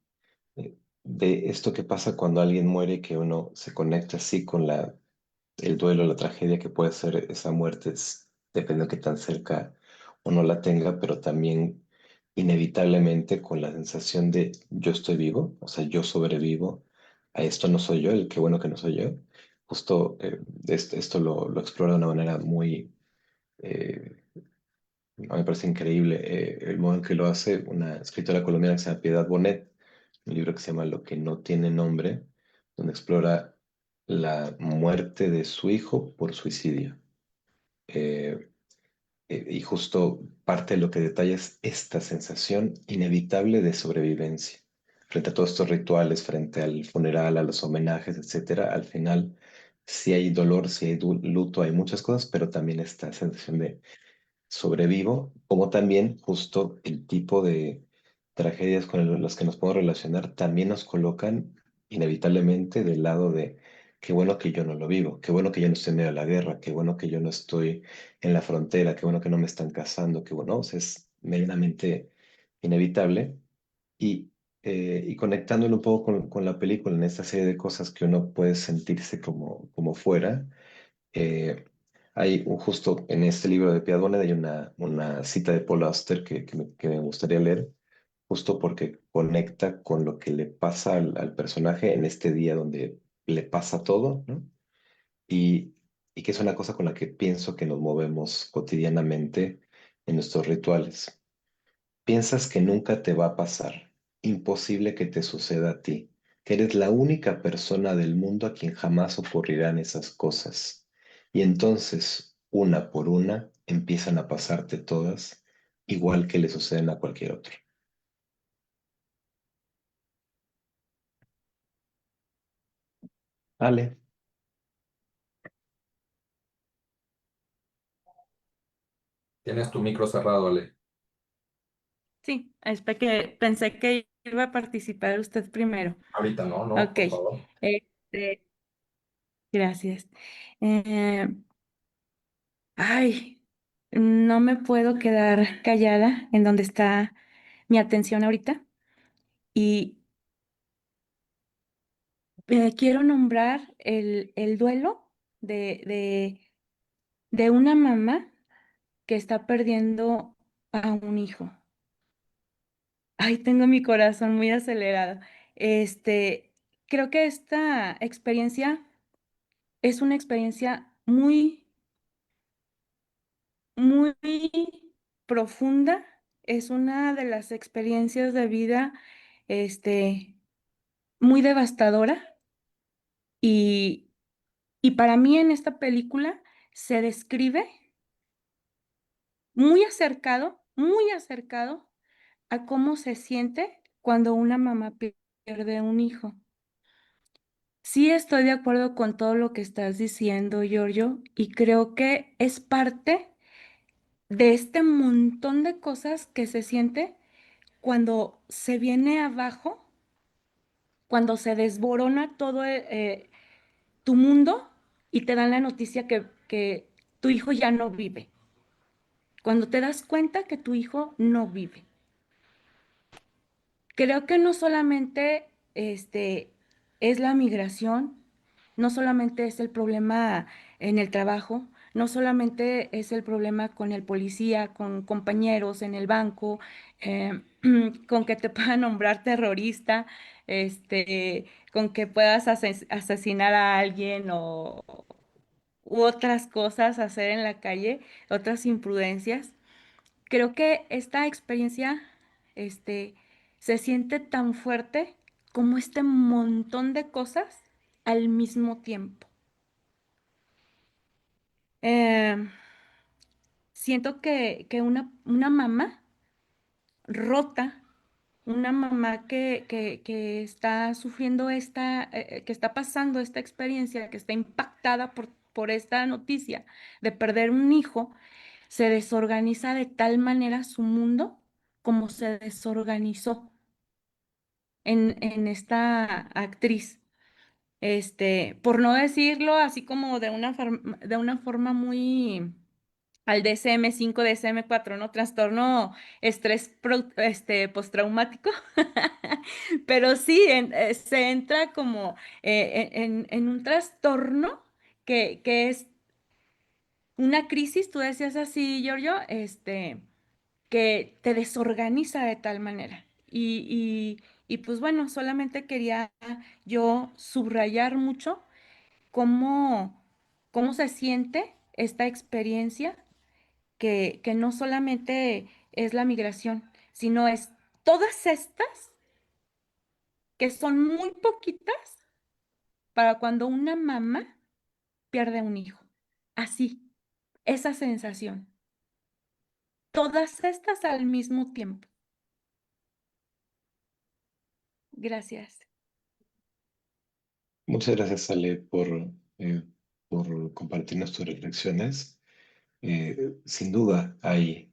S2: de esto que pasa cuando alguien muere, que uno se conecta así con el duelo, la tragedia que puede ser esa muerte, depende de qué tan cerca uno la tenga, pero también inevitablemente con la sensación de yo estoy vivo, o sea, yo sobrevivo, a esto no soy yo, el qué bueno que no soy yo. Justo esto lo explora de una manera muy, eh, a mí me parece increíble el modo en que lo hace una escritora colombiana que se llama Piedad Bonet, un libro que se llama Lo que no tiene nombre, donde explora la muerte de su hijo por suicidio. Eh, y justo parte de lo que detalla es esta sensación inevitable de sobrevivencia. Frente a todos estos rituales, frente al funeral, a los homenajes, etcétera, al final sí hay dolor, sí hay luto, hay muchas cosas, pero también esta sensación de sobrevivo, como también justo el tipo de tragedias con las que nos podemos relacionar también nos colocan inevitablemente del lado de qué bueno que yo no lo vivo, qué bueno que yo no estoy en medio de la guerra, qué bueno que yo no estoy en la frontera, qué bueno que no me están cazando, qué bueno, o sea, es medianamente inevitable. Y, y conectándolo un poco con la película, en esta serie de cosas que uno puede sentirse como fuera. Hay justo en este libro de Piedad Bonet hay una cita de Paul Auster que me gustaría leer, justo porque conecta con lo que le pasa al personaje en este día donde le pasa todo, ¿no? Y, y que es una cosa con la que pienso que nos movemos cotidianamente en nuestros rituales. Piensas que nunca te va a pasar, imposible que te suceda a ti, que eres la única persona del mundo a quien jamás ocurrirán esas cosas. Y entonces, una por una, empiezan a pasarte todas, igual que le suceden a cualquier otro. Ale,
S3: Tienes tu micro cerrado, Ale.
S5: Sí, es que pensé que iba a participar usted primero.
S3: Ahorita no, no,
S5: Ok,
S3: por favor.
S5: este, gracias. Eh, ay, no me puedo quedar callada en donde está mi atención ahorita y quiero nombrar el duelo de, de una mamá que está perdiendo a un hijo. Ay, tengo mi corazón muy acelerado. Este, creo que esta experiencia es una experiencia muy profunda. Es una de las experiencias de vida, este, muy devastadora. Y, y para mí en esta película se describe muy acercado a cómo se siente cuando una mamá pierde un hijo. Sí estoy de acuerdo con todo lo que estás diciendo, Giorgio, y creo que es parte de este montón de cosas que se siente cuando se viene abajo, cuando se desborona todo tu mundo y te dan la noticia que tu hijo ya no vive. Cuando te das cuenta que tu hijo no vive. Creo que no solamente es la migración, no solamente es el problema en el trabajo, no solamente es el problema con el policía, con compañeros en el banco, con que te puedan nombrar terrorista, con que puedas asesinar a alguien o u otras cosas hacer en la calle, otras imprudencias. Creo que esta experiencia, este, se siente tan fuerte como este montón de cosas al mismo tiempo. Eh, Siento que una mamá rota una mamá que está sufriendo que está pasando esta experiencia, que está impactada por esta noticia de perder un hijo, se desorganiza de tal manera su mundo como se desorganizó en esta actriz. Por no decirlo así como de una forma muy al DSM-5, DSM-4, ¿no? Trastorno estrés postraumático. Pero sí, se entra como en un trastorno que es una crisis, tú decías así, Giorgio, que te desorganiza de tal manera. Y pues bueno, solamente quería yo subrayar mucho cómo, cómo se siente esta experiencia, que no solamente es la migración, sino es todas estas que son muy poquitas para cuando una mamá pierde un hijo. Así, esa sensación. Todas estas al mismo tiempo. Gracias.
S2: Muchas gracias, Ale, por compartirnos tus reflexiones. Sin duda hay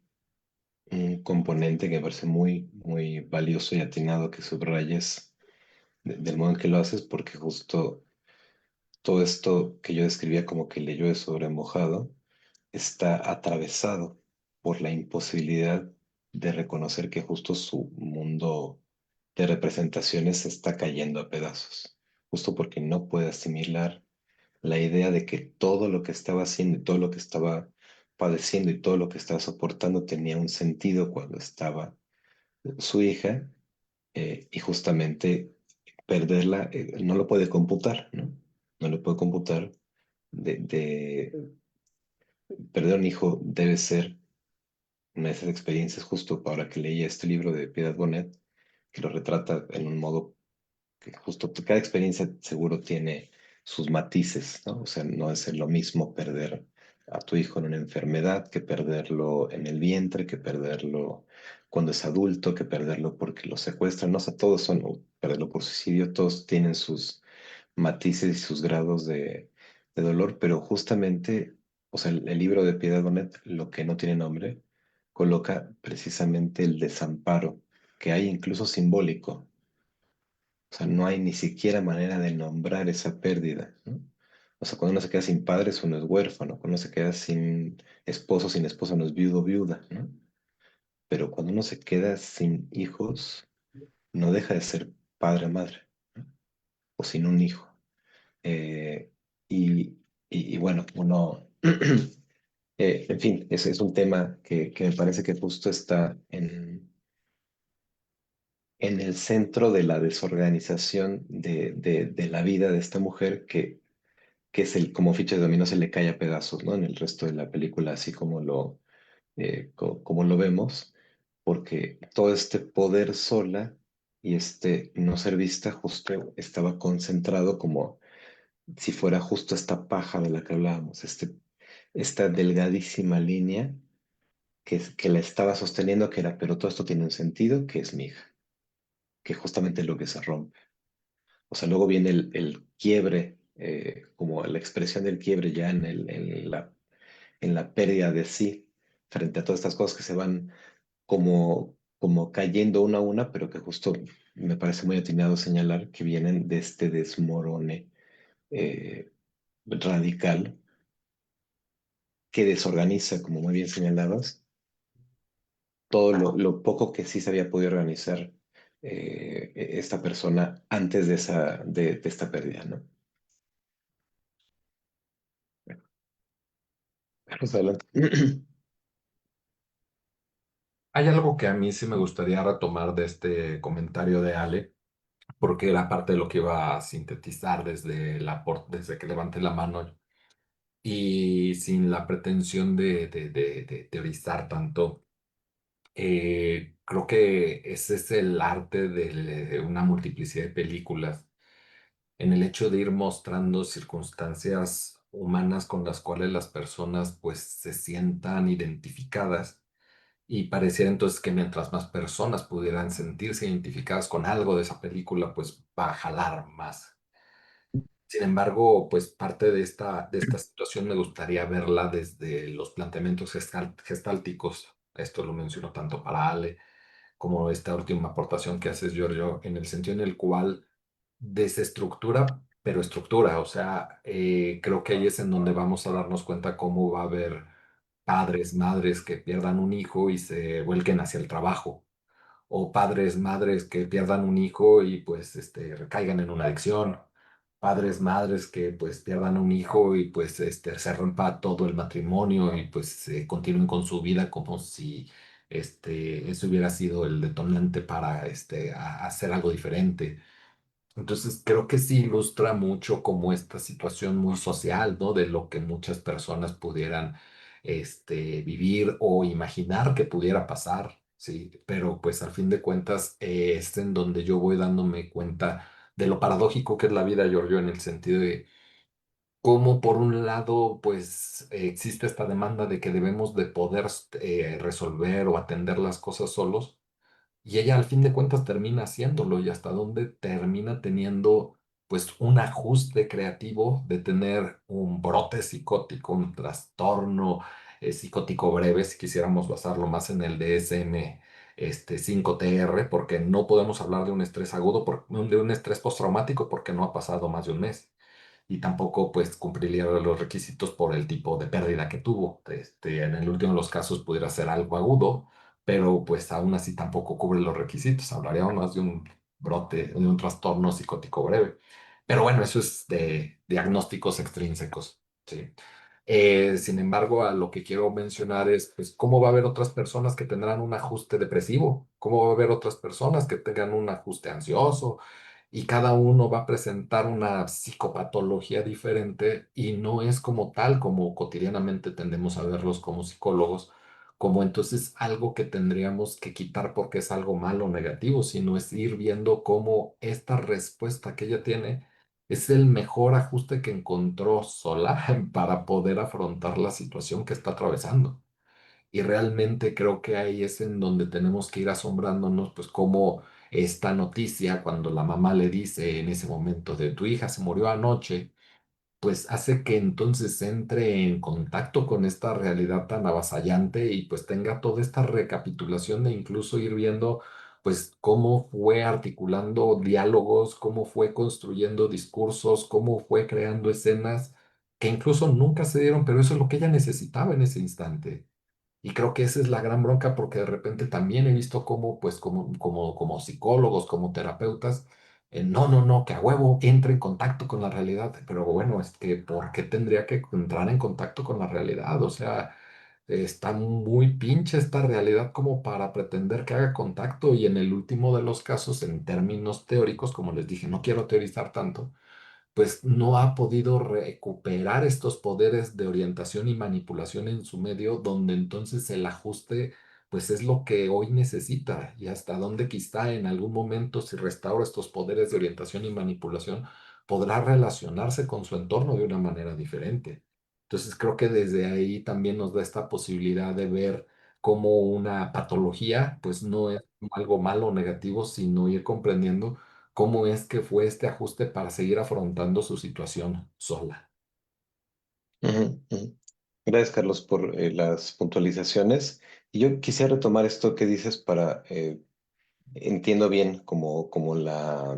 S2: un componente que me parece muy, muy valioso y atinado que subrayes del modo en que lo haces, porque justo todo esto que yo describía como que le llueve sobre mojado está atravesado por la imposibilidad de reconocer que justo su mundo de representaciones se está cayendo a pedazos, justo porque no puede asimilar la idea de que todo lo que estaba haciendo y todo lo que estaba padeciendo y todo lo que estaba soportando tenía un sentido cuando estaba su hija, y justamente perderla, no lo puede computar, ¿no? No lo puede computar. De perder un hijo debe ser una de esas experiencias, justo ahora que leía este libro de Piedad Bonet, que lo retrata en un modo que justo cada experiencia seguro tiene sus matices, ¿no? O sea, no es lo mismo perder a tu hijo en una enfermedad que perderlo en el vientre, que perderlo cuando es adulto, que perderlo porque lo secuestran, no, o sea, todos son, o perderlo por suicidio, todos tienen sus matices y sus grados de dolor, pero justamente, o sea, el libro de Piedad Bonet, lo que no tiene nombre, coloca precisamente el desamparo que hay incluso simbólico. O sea, no hay ni siquiera manera de nombrar esa pérdida, ¿no? O sea, cuando uno se queda sin padres, uno es huérfano. Cuando uno se queda sin esposa, uno es viudo, viuda, ¿no? Pero cuando uno se queda sin hijos, no deja de ser padre o madre, ¿no? O sin un hijo. Eh, y, y bueno, uno, en fin, ese es un tema que me parece que justo está en el centro de la desorganización de la vida de esta mujer que es como ficha de dominó se le cae a pedazos, ¿no? En el resto de la película, así como lo vemos, porque todo este poder sola y este no ser vista justo estaba concentrado como si fuera justo esta paja de la que hablábamos, esta delgadísima línea que la estaba sosteniendo, que era, pero todo esto tiene un sentido, que es mi hija, que justamente es lo que se rompe. O sea, luego viene el quiebre, como la expresión del quiebre ya en la pérdida de sí, frente a todas estas cosas que se van como cayendo una a una, pero que justo me parece muy atinado señalar que vienen de este desmorone radical que desorganiza, como muy bien señalabas, todo lo poco que sí se había podido organizar esta persona antes de esta pérdida, ¿no? Carlos, adelante.
S3: Hay algo que a mí sí me gustaría retomar de este comentario de Ale, porque era parte de lo que iba a sintetizar desde que levanté la mano y sin la pretensión de teorizar tanto. Creo que ese es el arte de una multiplicidad de películas, en el hecho de ir mostrando circunstancias humanas con las cuales las personas pues se sientan identificadas y pareciera entonces que mientras más personas pudieran sentirse identificadas con algo de esa película, pues va a jalar más. Sin embargo, pues parte de esta situación me gustaría verla desde los planteamientos gestálticos. Esto lo menciono tanto para Ale como esta última aportación que haces, Giorgio, en el sentido en el cual desestructura, pero estructura. O sea, creo que ahí es en donde vamos a darnos cuenta cómo va a haber padres, madres que pierdan un hijo y se vuelquen hacia el trabajo, o padres, madres que pierdan un hijo y pues recaigan en una adicción, padres, madres que pues pierdan un hijo y pues se rompa todo el matrimonio y pues continúen con su vida como si eso hubiera sido el detonante para hacer algo diferente. Entonces, creo que sí ilustra mucho como esta situación muy social, ¿no? De lo que muchas personas pudieran, vivir o imaginar que pudiera pasar, ¿sí? Pero pues al fin de cuentas es en donde yo voy dándome cuenta de lo paradójico que es la vida, Giorgio, en el sentido de cómo por un lado, pues existe esta demanda de que debemos de poder resolver o atender las cosas solos, y ella al fin de cuentas termina haciéndolo y hasta dónde termina teniendo pues un ajuste creativo de tener un brote psicótico, un trastorno psicótico breve, si quisiéramos basarlo más en el DSM 5TR, porque no podemos hablar de un estrés agudo, de un estrés postraumático porque no ha pasado más de un mes y tampoco pues cumpliría los requisitos por el tipo de pérdida que tuvo. En el último de los casos pudiera ser algo agudo, pero pues aún así tampoco cubre los requisitos. Hablaríamos más de un brote, de un trastorno psicótico breve. Pero bueno, eso es de diagnósticos extrínsecos, ¿sí? Sin embargo, a lo que quiero mencionar es, pues, cómo va a haber otras personas que tendrán un ajuste depresivo, cómo va a haber otras personas que tengan un ajuste ansioso, y cada uno va a presentar una psicopatología diferente y no es como tal como cotidianamente tendemos a verlos como psicólogos, como entonces algo que tendríamos que quitar porque es algo malo o negativo, sino es ir viendo cómo esta respuesta que ella tiene es el mejor ajuste que encontró sola para poder afrontar la situación que está atravesando. Y realmente creo que ahí es en donde tenemos que ir asombrándonos, pues como esta noticia, cuando la mamá le dice en ese momento de tu hija se murió anoche, pues hace que entonces entre en contacto con esta realidad tan avasallante y pues tenga toda esta recapitulación de incluso ir viendo pues cómo fue articulando diálogos, cómo fue construyendo discursos, cómo fue creando escenas que incluso nunca se dieron, pero eso es lo que ella necesitaba en ese instante. Y creo que esa es la gran bronca porque de repente también he visto cómo, pues, como psicólogos, como terapeutas, no, que a huevo entre en contacto con la realidad. Pero bueno, es que ¿por qué tendría que entrar en contacto con la realidad? O sea, está muy pinche esta realidad como para pretender que haga contacto y en el último de los casos, en términos teóricos, como les dije, no quiero teorizar tanto, pues no ha podido recuperar estos poderes de orientación y manipulación en su medio, donde entonces el ajuste, pues es lo que hoy necesita y hasta dónde quizá en algún momento, si restaura estos poderes de orientación y manipulación, podrá relacionarse con su entorno de una manera diferente. Entonces creo que desde ahí también nos da esta posibilidad de ver cómo una patología, pues no es algo malo o negativo, sino ir comprendiendo cómo es que fue este ajuste para seguir afrontando su situación sola.
S2: Ujú, ujú. Gracias, Carlos, por las puntualizaciones. Y yo quisiera retomar esto que dices para, entiendo bien como la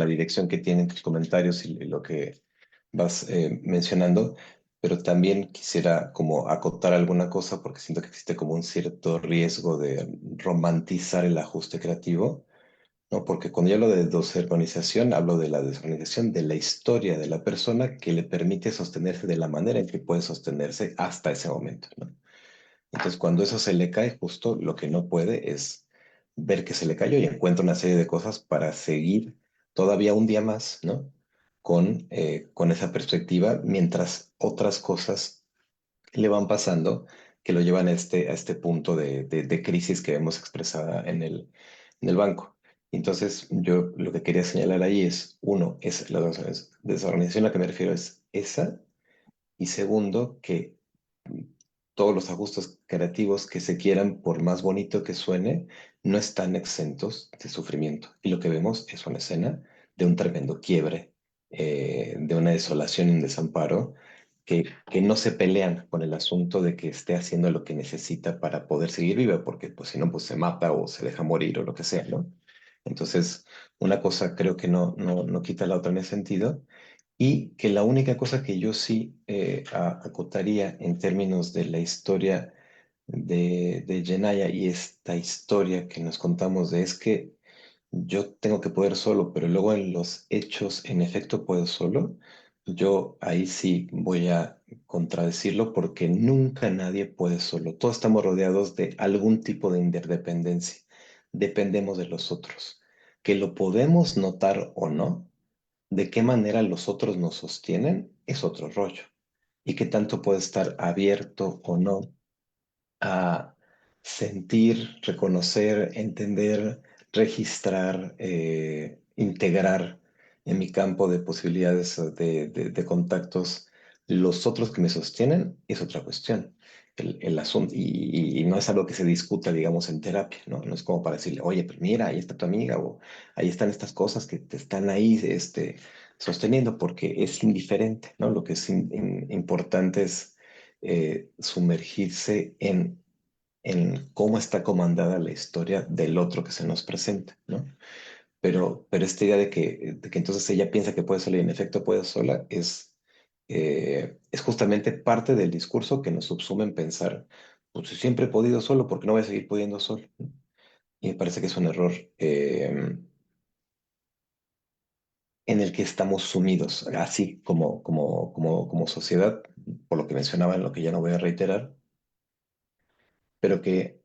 S2: dirección que tienen tus comentarios y lo que vas mencionando, pero también quisiera como acotar alguna cosa porque siento que existe como un cierto riesgo de romantizar el ajuste creativo, ¿no? Porque cuando yo hablo de desorganización, hablo de la desorganización de la historia de la persona que le permite sostenerse de la manera en que puede sostenerse hasta ese momento, ¿no? Entonces, cuando eso se le cae, justo lo que no puede es ver que se le cayó y encuentra una serie de cosas para seguir todavía un día más, ¿no? Con esa perspectiva, mientras otras cosas le van pasando que lo llevan a este punto de crisis que vemos expresada en el banco. Entonces, yo lo que quería señalar ahí es, uno, es la desorganización a la que me refiero es esa, y segundo, que todos los ajustes creativos que se quieran, por más bonito que suene, no están exentos de sufrimiento. Y lo que vemos es una escena de un tremendo quiebre, de una desolación y un desamparo, que no se pelean con el asunto de que esté haciendo lo que necesita para poder seguir viva, porque pues si no, pues se mata o se deja morir o lo que sea, ¿no? Entonces, una cosa creo que no quita la otra en ese sentido, y que la única cosa que yo sí acotaría en términos de la historia de Yenaya y esta historia que nos contamos de es que yo tengo que poder solo, pero luego en los hechos, en efecto, puedo solo. Yo ahí sí voy a contradecirlo porque nunca nadie puede solo. Todos estamos rodeados de algún tipo de interdependencia. Dependemos de los otros. Que lo podemos notar o no, de qué manera los otros nos sostienen, es otro rollo. Y qué tanto puede estar abierto o no a sentir, reconocer, entender, registrar, integrar en mi campo de posibilidades de contactos los otros que me sostienen, es otra cuestión. El asunto, y no es algo que se discuta, digamos, en terapia, ¿no? No es como para decirle, oye, pero mira, ahí está tu amiga, o ahí están estas cosas que te están ahí, sosteniendo, porque es indiferente, ¿no? Lo que es importante es sumergirse en cómo está comandada la historia del otro que se nos presenta, ¿no? Pero esta idea de que entonces ella piensa que puede sola y en efecto puede sola es justamente parte del discurso que nos subsume en pensar, pues si siempre he podido solo, ¿por qué no voy a seguir pudiendo solo? Y me parece que es un error en el que estamos sumidos, así como sociedad, por lo que mencionaba, en lo que ya no voy a reiterar, pero que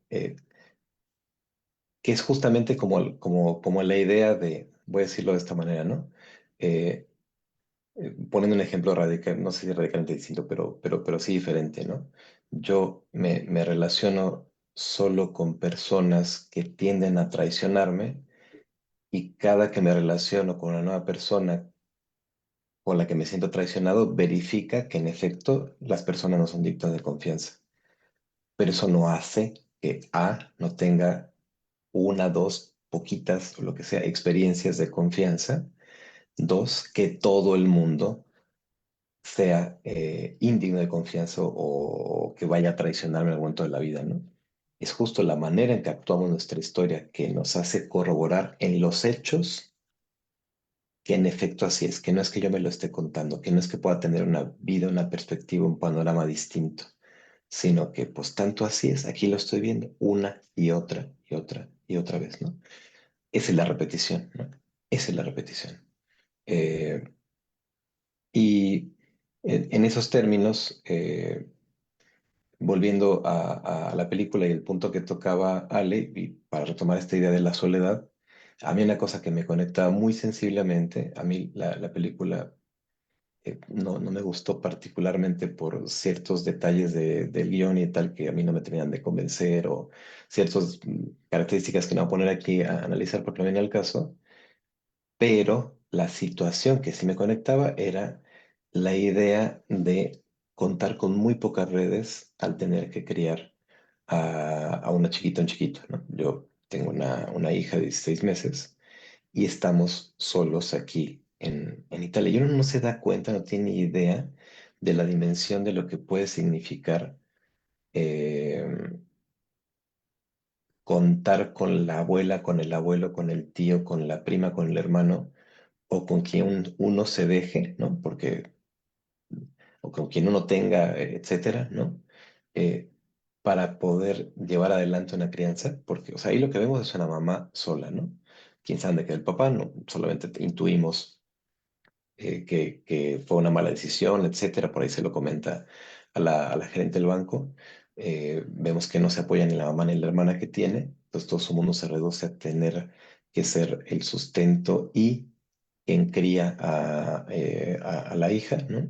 S2: es justamente como la idea de, voy a decirlo de esta manera, ¿no? Eh, Poniendo un ejemplo radical, no sé si radicalmente distinto, pero sí diferente, ¿no? Yo me relaciono solo con personas que tienden a traicionarme y cada que me relaciono con una nueva persona con la que me siento traicionado, verifica que en efecto las personas no son dignas de confianza. Pero eso no hace que A no tenga una, dos, poquitas o lo que sea, experiencias de confianza. Dos, que todo el mundo sea indigno de confianza o que vaya a traicionarme en algún momento de la vida, ¿no? Es justo la manera en que actuamos nuestra historia que nos hace corroborar en los hechos que en efecto así es, que no es que yo me lo esté contando, que no es que pueda tener una vida, una perspectiva, un panorama distinto, sino que pues tanto así es, aquí lo estoy viendo una y otra y otra y otra vez, ¿no? Esa es la repetición, ¿no? Esa es la repetición. Eh, y en esos términos, volviendo a la película y el punto que tocaba Ale, y para retomar esta idea de la soledad, a mí una cosa que me conecta muy sensiblemente, a mí la película no me gustó particularmente por ciertos detalles del guión y tal que a mí no me terminan de convencer o ciertas características que no voy a poner aquí a analizar porque no viene al caso, pero la situación que sí me conectaba era la idea de contar con muy pocas redes al tener que criar a una chiquita, un chiquito, ¿no? Yo tengo una hija de 16 meses y estamos solos aquí en Italia. Y uno no se da cuenta, no tiene ni idea de la dimensión de lo que puede significar eh, contar con la abuela, con el abuelo, con el tío, con la prima, con el hermano, o con quien uno se deje, ¿no? Porque, o con quien uno tenga, etcétera, ¿no? Eh, para poder llevar adelante una crianza, porque, o sea, ahí lo que vemos es una mamá sola, ¿no? Quién sabe de qué el papá, no, solamente intuimos que fue una mala decisión, etcétera. Por ahí se lo comenta a la gerente del banco. Vemos que no se apoya ni la mamá ni la hermana que tiene, entonces todo su mundo se reduce a tener que ser el sustento y quien cría a la hija, ¿no?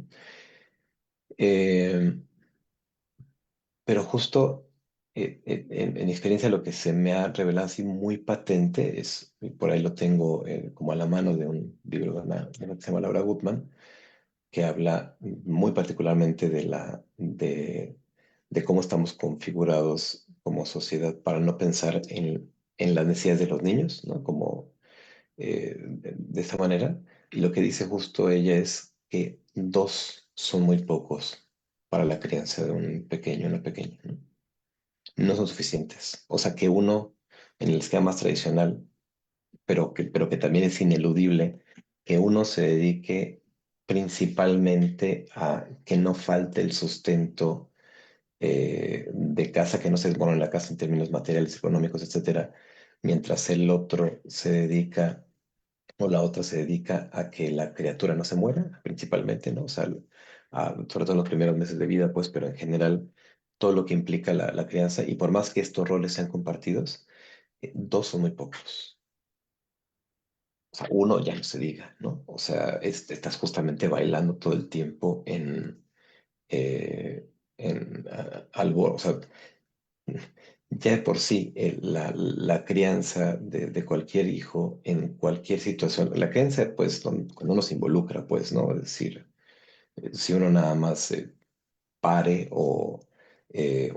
S2: Eh, pero justo en mi experiencia lo que se me ha revelado así muy patente es, y por ahí lo tengo como a la mano de un libro de una que se llama Laura Gutman, que habla muy particularmente de cómo estamos configurados como sociedad para no pensar en las necesidades de los niños, ¿no? Como de esta manera. Y lo que dice justo ella es que dos son muy pocos para la crianza de un pequeño, una pequeña, ¿no? No son suficientes. O sea que uno, en el esquema más tradicional, pero que también es ineludible, que uno se dedique principalmente a que no falte el sustento de casa, que no se bueno en la casa en términos materiales, económicos, etcétera, mientras el otro se dedica o la otra se dedica a que la criatura no se muera, principalmente, ¿no? O sea, sobre todo en los primeros meses de vida, pues, pero en general todo lo que implica la crianza, y por más que estos roles sean compartidos, dos son muy pocos. O sea, uno ya no se diga, ¿no? O sea, estás justamente bailando todo el tiempo eh, algo, o sea, ya de por sí, la crianza de cualquier hijo en cualquier situación, la crianza, pues, cuando uno se involucra, pues, ¿no? Es decir, si uno nada más pare o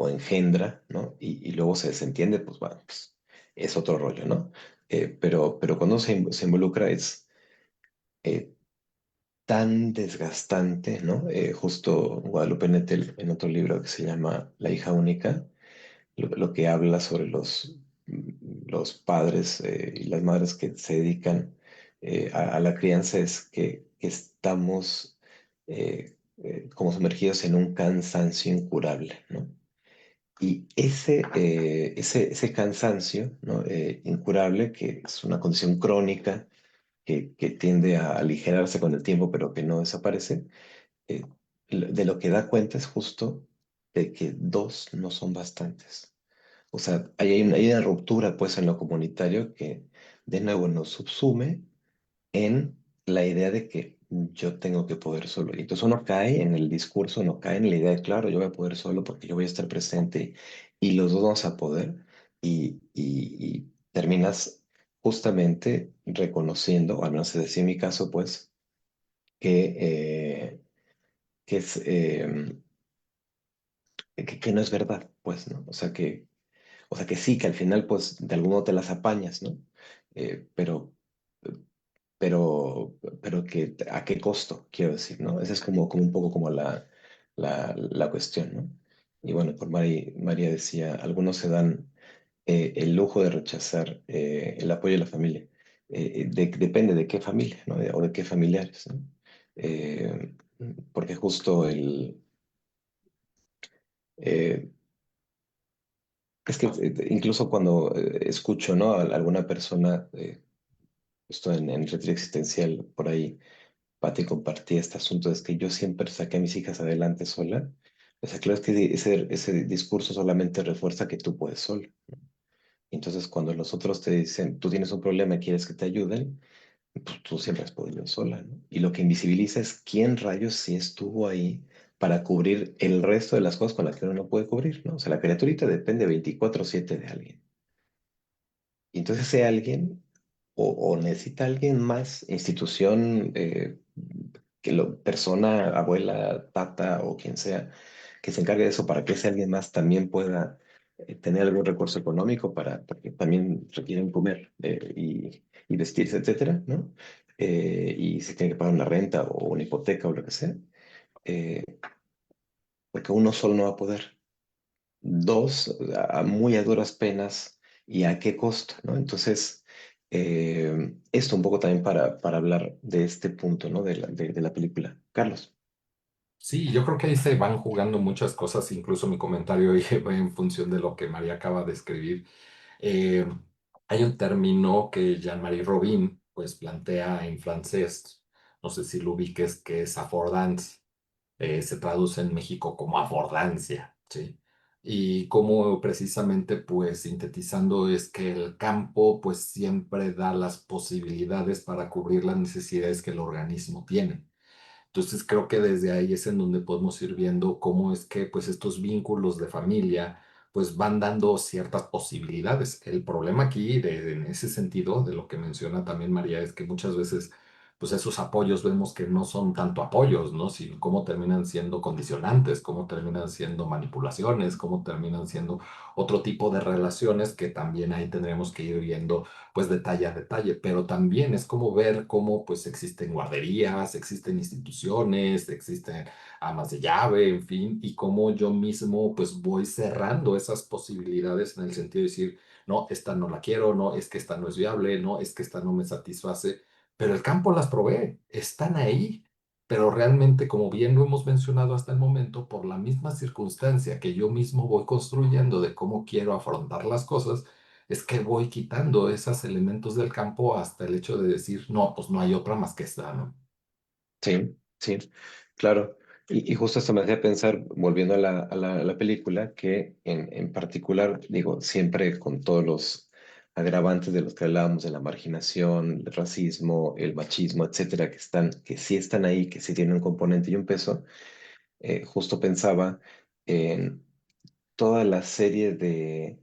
S2: engendra, ¿no? Y luego se desentiende, pues, bueno, pues, es otro rollo, ¿no? Pero cuando se involucra es eh, tan desgastante, ¿no? Justo Guadalupe Nettel, en otro libro que se llama La hija única, lo que habla sobre los padres y las madres que se dedican a la crianza es que estamos como sumergidos en un cansancio incurable, ¿no? Y ese cansancio, ¿no? Incurable, que es una condición crónica que tiende a aligerarse con el tiempo, pero que no desaparece, eh, de lo que da cuenta es justo de que dos no son bastantes. O sea, hay una ruptura pues en lo comunitario que de nuevo nos subsume en la idea de que yo tengo que poder solo. Y entonces uno cae en el discurso, uno cae en la idea de, claro, yo voy a poder solo porque yo voy a estar presente y los dos vamos a poder y terminas justamente reconociendo, o al menos es decir, en mi caso, pues, que, que es... que no es verdad, pues, ¿no? O sea que sí, que al final, pues, de algún modo te las apañas, ¿no? Eh, pero, pero que a qué costo, quiero decir, ¿no? Esa es como un poco como la cuestión, ¿no? Y bueno, por María decía, algunos se dan el lujo de rechazar el apoyo de la familia. Depende de qué familia, ¿no? O de qué familiares, ¿no? Eh, porque justo eh, es que incluso cuando escucho, ¿no? A alguna persona, justo en Retiro Existencial, por ahí, Pati compartía este asunto, es que yo siempre saqué a mis hijas adelante sola. O sea, claro, es que ese discurso solamente refuerza que tú puedes solo. Entonces, cuando los otros te dicen, tú tienes un problema y quieres que te ayuden, pues tú siempre has podido sola, ¿no? Y lo que invisibiliza es quién rayos sí estuvo ahí para cubrir el resto de las cosas con las que uno no puede cubrir, ¿no? O sea, la criaturita depende 24/7 de alguien. Y entonces ese alguien o necesita alguien más, institución, persona, abuela, tata o quien sea, que se encargue de eso para que ese alguien más también pueda tener algún recurso económico porque también requieren comer y vestirse, etcétera, ¿no? Y se tiene que pagar una renta o una hipoteca o lo que sea, eh, porque uno solo no va a poder. Dos, muy a duras penas y a qué costo, ¿no? Entonces, esto un poco también para hablar de este punto, ¿no? De la película. Carlos.
S3: Sí, yo creo que ahí se van jugando muchas cosas, incluso mi comentario ahí va en función de lo que María acaba de escribir. Eh, Hay un término que Jean-Marie Robin pues plantea en francés, no sé si lo ubiques, que es affordance. Se traduce en México como afordancia, ¿sí? Y como precisamente pues sintetizando es que el campo pues siempre da las posibilidades para cubrir las necesidades que el organismo tiene. Entonces creo que desde ahí es en donde podemos ir viendo cómo es que pues estos vínculos de familia pues van dando ciertas posibilidades. El problema aquí en ese sentido de lo que menciona también María es que muchas veces pues esos apoyos vemos que no son tanto apoyos, ¿no? Sino cómo terminan siendo condicionantes, cómo terminan siendo manipulaciones, cómo terminan siendo otro tipo de relaciones que también ahí tendremos que ir viendo pues detalle a detalle, pero también es como ver cómo pues existen guarderías, existen instituciones, existen amas de llave, en fin, y cómo yo mismo pues voy cerrando esas posibilidades en el sentido de decir, no, esta no la quiero, no, es que esta no es viable, no, es que esta no me satisface, pero el campo las provee, están ahí. Pero realmente, como bien lo hemos mencionado hasta el momento, por la misma circunstancia que yo mismo voy construyendo de cómo quiero afrontar las cosas, es que voy quitando esos elementos del campo hasta el hecho de decir, no, pues no hay otra más que esta, ¿no?
S2: Sí, sí, claro. Y justo esto me hacía pensar, volviendo a la película, que en particular, digo, siempre con todos los agravantes de los que hablábamos, de la marginación, el racismo, el machismo, etcétera, que sí están ahí, que sí tienen un componente y un peso, justo pensaba en toda la serie de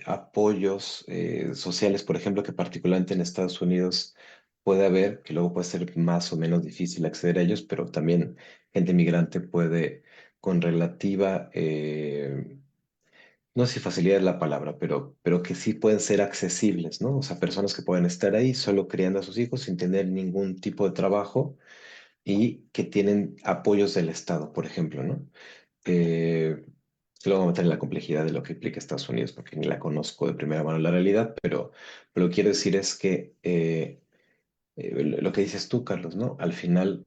S2: apoyos sociales, por ejemplo, que particularmente en Estados Unidos puede haber, que luego puede ser más o menos difícil acceder a ellos, pero también gente migrante puede con relativa, no sé si facilidad es la palabra, pero que sí pueden ser accesibles, ¿no? O sea, personas que pueden estar ahí solo criando a sus hijos sin tener ningún tipo de trabajo y que tienen apoyos del Estado, por ejemplo, ¿no? Eh, Luego vamos a meter en la complejidad de lo que implica Estados Unidos, porque ni la conozco de primera mano la realidad, pero lo que quiero decir es que lo que dices tú, Carlos, ¿no? Al final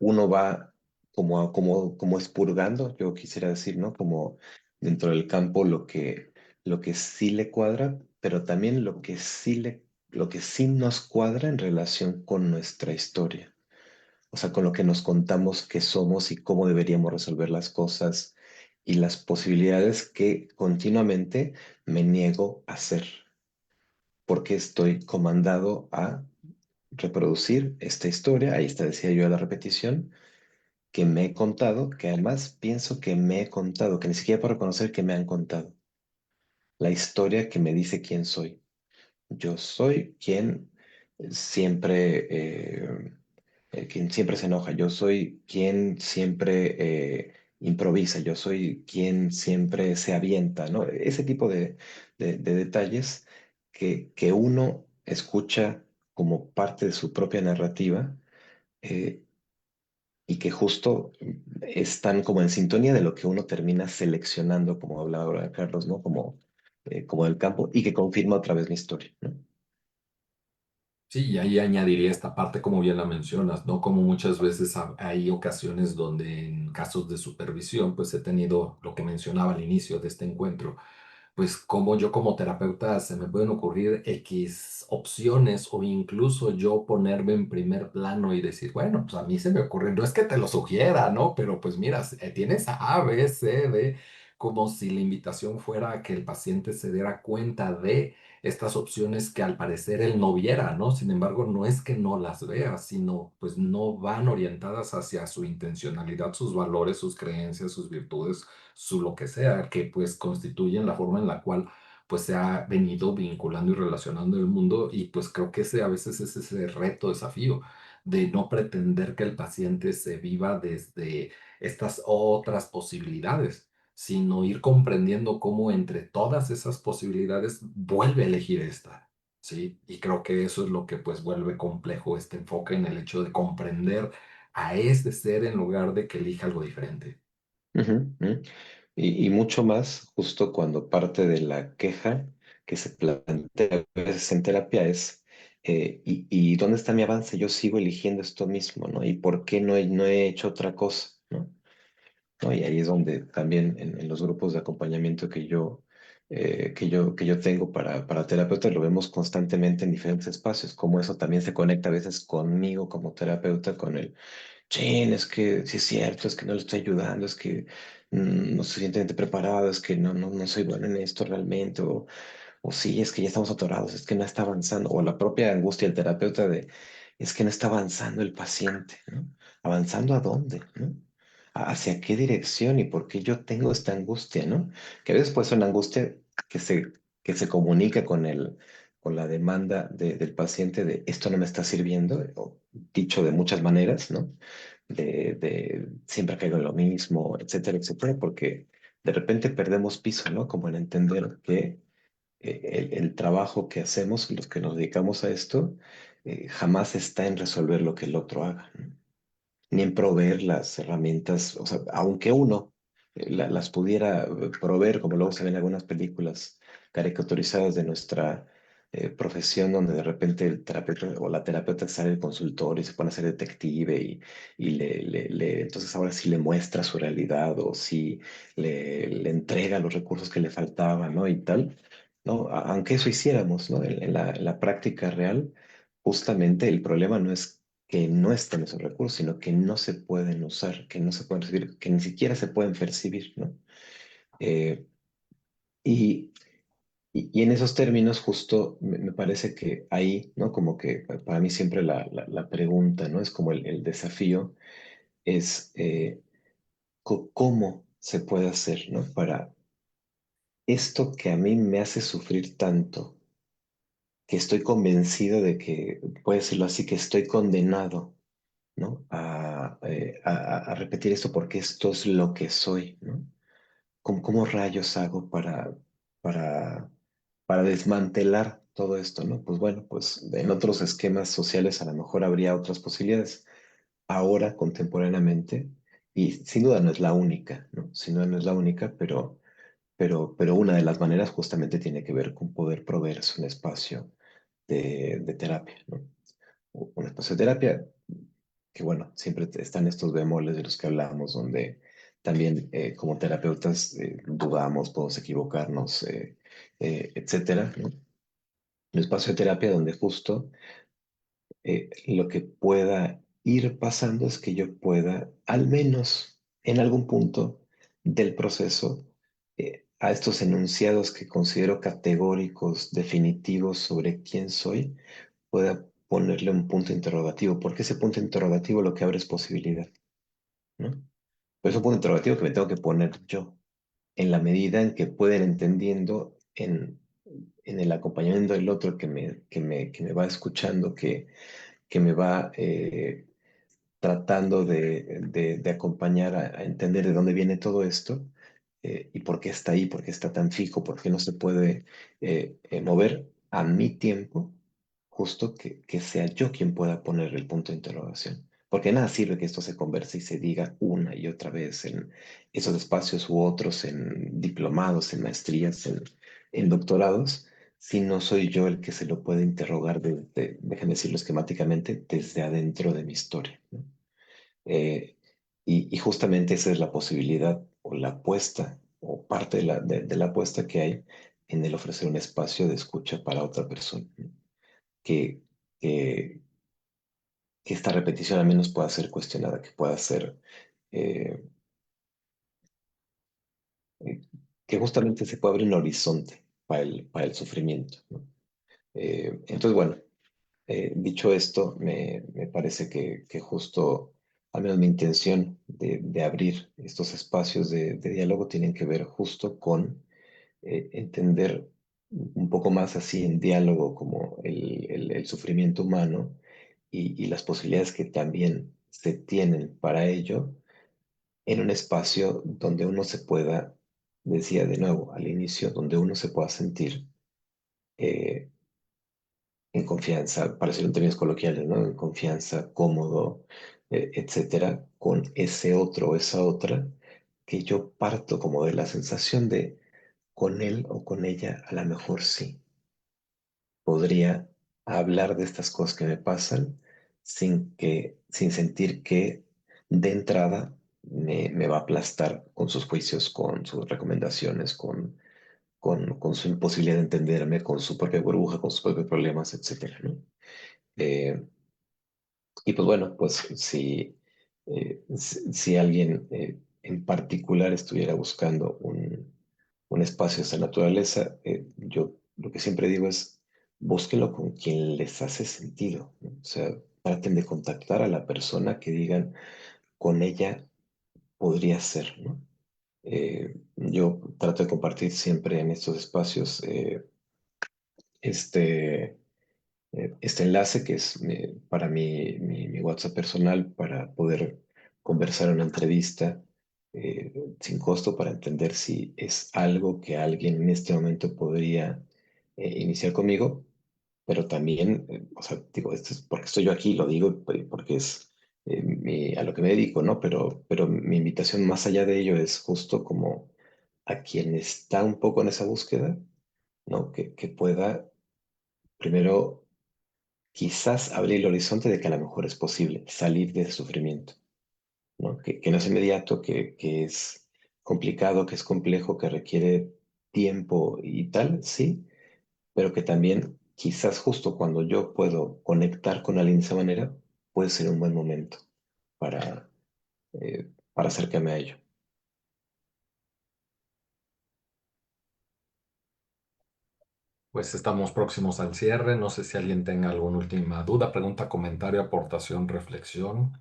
S2: uno va como expurgando, yo quisiera decir, ¿no? Como dentro del campo lo que sí le cuadra, pero también lo que sí nos cuadra en relación con nuestra historia. O sea, con lo que nos contamos que somos y cómo deberíamos resolver las cosas y las posibilidades que continuamente me niego a hacer, porque estoy comandado a reproducir esta historia, ahí está, decía yo, la repetición, que me he contado, que además pienso que me he contado, que ni siquiera puedo reconocer que me han contado, la historia que me dice quién soy. Yo soy siempre, quien siempre se enoja, yo soy quien siempre improvisa, yo soy quien siempre se avienta, ¿no? Ese tipo de detalles que uno escucha como parte de su propia narrativa eh, y que justo están como en sintonía de lo que uno termina seleccionando, como hablaba ahora Carlos, ¿no? Como del campo y que confirma otra vez mi historia, ¿no?
S3: Sí, y ahí añadiría esta parte, como bien la mencionas, ¿no? Como muchas veces hay ocasiones donde en casos de supervisión, pues he tenido lo que mencionaba al inicio de este encuentro, pues como yo como terapeuta se me pueden ocurrir X opciones o incluso yo ponerme en primer plano y decir, bueno, pues a mí se me ocurre, no es que te lo sugiera, ¿no? Pero pues mira, tienes A, B, C, D, como si la invitación fuera a que el paciente se diera cuenta de estas opciones que al parecer él no viera, ¿no? Sin embargo, no es que no las vea, sino pues no van orientadas hacia su intencionalidad, sus valores, sus creencias, sus virtudes, su lo que sea, que pues constituyen la forma en la cual pues se ha venido vinculando y relacionando el mundo y pues creo que ese a veces es ese reto, desafío de no pretender que el paciente se viva desde estas otras posibilidades, sino ir comprendiendo cómo entre todas esas posibilidades vuelve a elegir esta, ¿sí? Y creo que eso es lo que pues vuelve complejo este enfoque en el hecho de comprender a este ser en lugar de que elija algo diferente.
S2: Ujú, ujú. Y mucho más justo cuando parte de la queja que se plantea a veces en terapia es, y dónde está mi avance? Yo sigo eligiendo esto mismo, ¿no? ¿Y por qué no he hecho otra cosa, ¿no? ¿No? Y ahí es donde también en los grupos de acompañamiento que yo tengo para terapeutas lo vemos constantemente en diferentes espacios, como eso también se conecta a veces conmigo como terapeuta, con el chin, es que sí es cierto, es que no le estoy ayudando, es que no estoy suficientemente preparado, es que no soy bueno en esto realmente, o sí, es que ya estamos atorados, es que no está avanzando, o la propia angustia del terapeuta de, es que no está avanzando el paciente, ¿no? ¿Avanzando a dónde, no? ¿Hacia qué dirección y por qué yo tengo esta angustia, no? Que a veces puede ser una angustia que se, que se comunica con la demanda del paciente de esto no me está sirviendo, o dicho de muchas maneras, ¿no? De siempre caigo en lo mismo, etcétera, etcétera, porque de repente perdemos piso, ¿no? Como en entender que el trabajo que hacemos, los que nos dedicamos a esto, jamás está en resolver lo que el otro haga, ¿no? Ni en proveer las herramientas, o sea, aunque uno las pudiera proveer, como luego se ven en algunas películas caricaturizadas de nuestra profesión, donde de repente el terapeuta o la terapeuta sale del consultorio y se pone a ser detective y entonces ahora sí le muestra su realidad o sí le entrega los recursos que le faltaban, ¿no? Y tal, ¿no? Aunque eso hiciéramos, ¿no? En la práctica real, justamente el problema no es que no estén esos recursos, sino que no se pueden usar, que no se pueden recibir, que ni siquiera se pueden percibir, ¿no? Eh, y, y en esos términos, justo me parece que ahí, ¿no? Como que para mí siempre la pregunta, ¿no? Es como el desafío, es cómo se puede hacer, ¿no? Para esto que a mí me hace sufrir tanto, que estoy convencido de que, puede decirlo así, que estoy condenado, ¿no? A repetir esto porque esto es lo que soy, ¿no? ¿Cómo rayos hago para, para desmantelar todo esto, ¿no? Pues bueno, pues en otros esquemas sociales a lo mejor habría otras posibilidades. Ahora, contemporáneamente, y sin duda no es la única, ¿no? Sin duda no es la única, pero una de las maneras justamente tiene que ver con poder proveerse un espacio de terapia, ¿no? Un espacio de terapia que bueno, siempre están estos bemoles de los que hablamos, donde también como terapeutas dudamos, podemos equivocarnos, etcétera, ¿no? Un espacio de terapia donde justo lo que pueda ir pasando es que yo pueda, al menos en algún punto del proceso, a estos enunciados que considero categóricos, definitivos sobre quién soy, pueda ponerle un punto interrogativo, porque ese punto interrogativo lo que abre es posibilidad, ¿no? Pero es un punto interrogativo que me tengo que poner yo, en la medida en que pueden entendiendo en el acompañamiento del otro que me va escuchando, que me va tratando de acompañar a entender de dónde viene todo esto y por qué está ahí, por qué está tan fijo, por qué no se puede mover a mi tiempo, justo que sea yo quien pueda poner el punto de interrogación. Porque nada sirve que esto se converse y se diga una y otra vez en esos espacios u otros, en diplomados, en maestrías, en doctorados, si no soy yo el que se lo puede interrogar, déjame decirlo esquemáticamente, desde adentro de mi historia, ¿no? Eh, y justamente esa es la posibilidad o la apuesta o parte de la apuesta que hay en el ofrecer un espacio de escucha para otra persona, ¿no? Que, que, que esta repetición al menos pueda ser cuestionada, que pueda ser, eh, eh, que justamente se pueda abrir un horizonte para el sufrimiento, ¿no? Entonces, bueno, dicho esto, me parece que justo, al menos mi intención de abrir estos espacios de diálogo tienen que ver justo con entender un poco más así en diálogo como el sufrimiento humano y las posibilidades que también se tienen para ello en un espacio donde uno se pueda, decía de nuevo al inicio, donde uno se pueda sentir eh, en confianza, para decirlo en términos coloquiales, ¿no? En confianza, cómodo, etcétera, con ese otro o esa otra, que yo parto como de la sensación de con él o con ella, a lo mejor sí, podría hablar de estas cosas que me pasan sin sentir que de entrada me va a aplastar con sus juicios, con sus recomendaciones, con su imposibilidad de entenderme, con su propia burbuja, con sus propios problemas, etcétera, ¿no? Eh, y pues bueno, pues si alguien en particular estuviera buscando un espacio de esa naturaleza, yo lo que siempre digo es, búsquenlo con quien les hace sentido, ¿no? O sea, traten de contactar a la persona que digan, con ella podría ser, ¿no? Yo trato de compartir siempre en estos espacios este, este enlace que es para mi WhatsApp personal para poder conversar una entrevista sin costo para entender si es algo que alguien en este momento podría iniciar conmigo, pero también, o sea, digo, esto es porque estoy yo aquí, lo digo porque es a lo que me dedico, ¿no? Pero mi invitación más allá de ello es justo como a quien está un poco en esa búsqueda, ¿no? Que pueda primero quizás abrir el horizonte de que a lo mejor es posible salir de ese sufrimiento, ¿no? Que no es inmediato, que es complicado, que es complejo, que requiere tiempo y tal, sí, pero que también quizás justo cuando yo puedo conectar con alguien de esa manera, puede ser un buen momento para, para acercarme a ello.
S3: Pues estamos próximos al cierre. No sé si alguien tenga alguna última duda, pregunta, comentario, aportación, reflexión.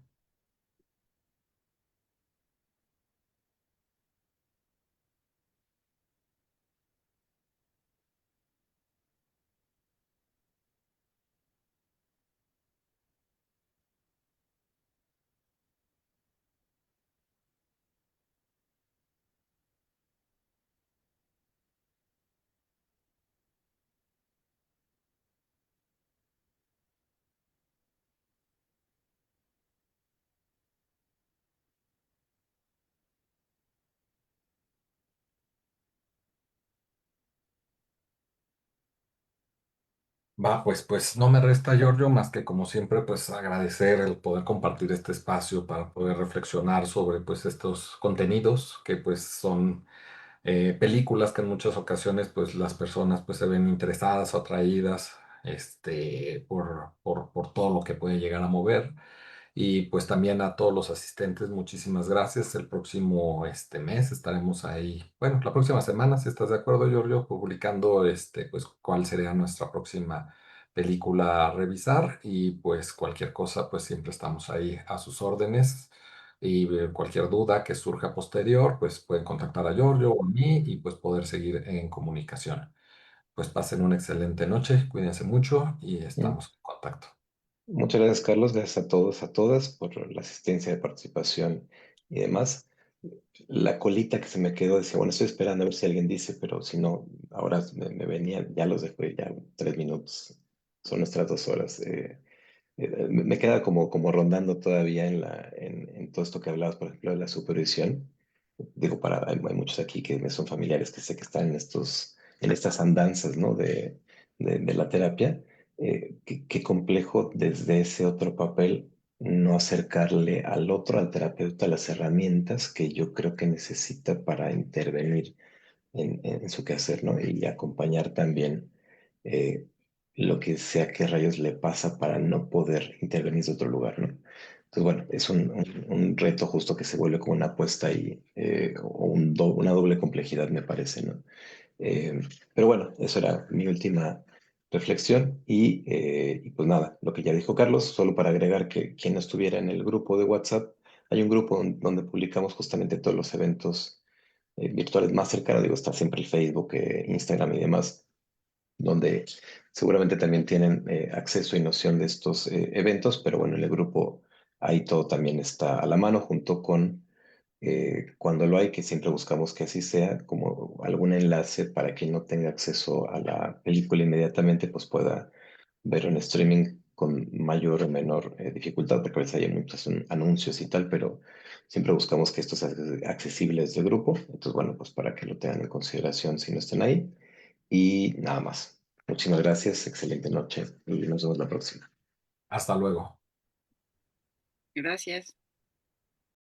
S3: Va, pues no me resta, Giorgio, más que como siempre, pues agradecer el poder compartir este espacio para poder reflexionar sobre pues estos contenidos que pues son películas que en muchas ocasiones pues las personas pues se ven interesadas o atraídas por todo lo que puede llegar a mover. Y pues también a todos los asistentes, muchísimas gracias. El próximo mes estaremos ahí, bueno, la próxima semana, si estás de acuerdo, Giorgio, publicando pues cuál sería nuestra próxima película a revisar y pues cualquier cosa, pues siempre estamos ahí a sus órdenes. Y cualquier duda que surja posterior, pues pueden contactar a Giorgio o a mí y pues poder seguir en comunicación. Pues pasen una excelente noche, cuídense mucho y
S2: ¿Mm?
S3: estamos en contacto.
S2: Muchas gracias, Carlos. Gracias a todos, a todas por la asistencia de participación y demás. La colita que se me quedó decía, bueno, estoy esperando a ver si alguien dice, pero si no, ahora me venía, ya los dejo ya 3 minutos. Son nuestras 2 horas. Me queda como rondando todavía en todo esto que hablabas, por ejemplo, de la supervisión. Digo, hay muchos aquí que me son familiares que sé que están en estas andanzas, ¿no? De la terapia. Qué complejo desde ese otro papel no acercarle al otro, al terapeuta, las herramientas que yo creo que necesita para intervenir en su quehacer, ¿no? Y acompañar también eh, lo que sea que rayos le pasa para no poder intervenir de otro lugar, ¿no? Entonces, bueno, es un reto justo que se vuelve como una apuesta y o una doble complejidad, me parece, ¿no? Eh, pero bueno, eso era mi última reflexión y pues nada, lo que ya dijo Carlos, solo para agregar que quien no estuviera en el grupo de WhatsApp, hay un grupo donde publicamos justamente todos los eventos virtuales más cercanos, digo, está siempre el Facebook, Instagram y demás, donde seguramente también tienen acceso y noción de estos eventos, pero bueno, en el grupo ahí todo también está a la mano junto con cuando lo hay, que siempre buscamos que así sea, como algún enlace para quien no tenga acceso a la película inmediatamente, pues pueda ver un streaming con mayor o menor dificultad, porque a veces hay muchos anuncios y tal, pero siempre buscamos que esto sea accesible desde el grupo. Entonces, bueno, pues para que lo tengan en consideración si no estén ahí. Y nada más. Muchísimas gracias, excelente noche y nos vemos la próxima.
S3: Hasta luego.
S4: Gracias.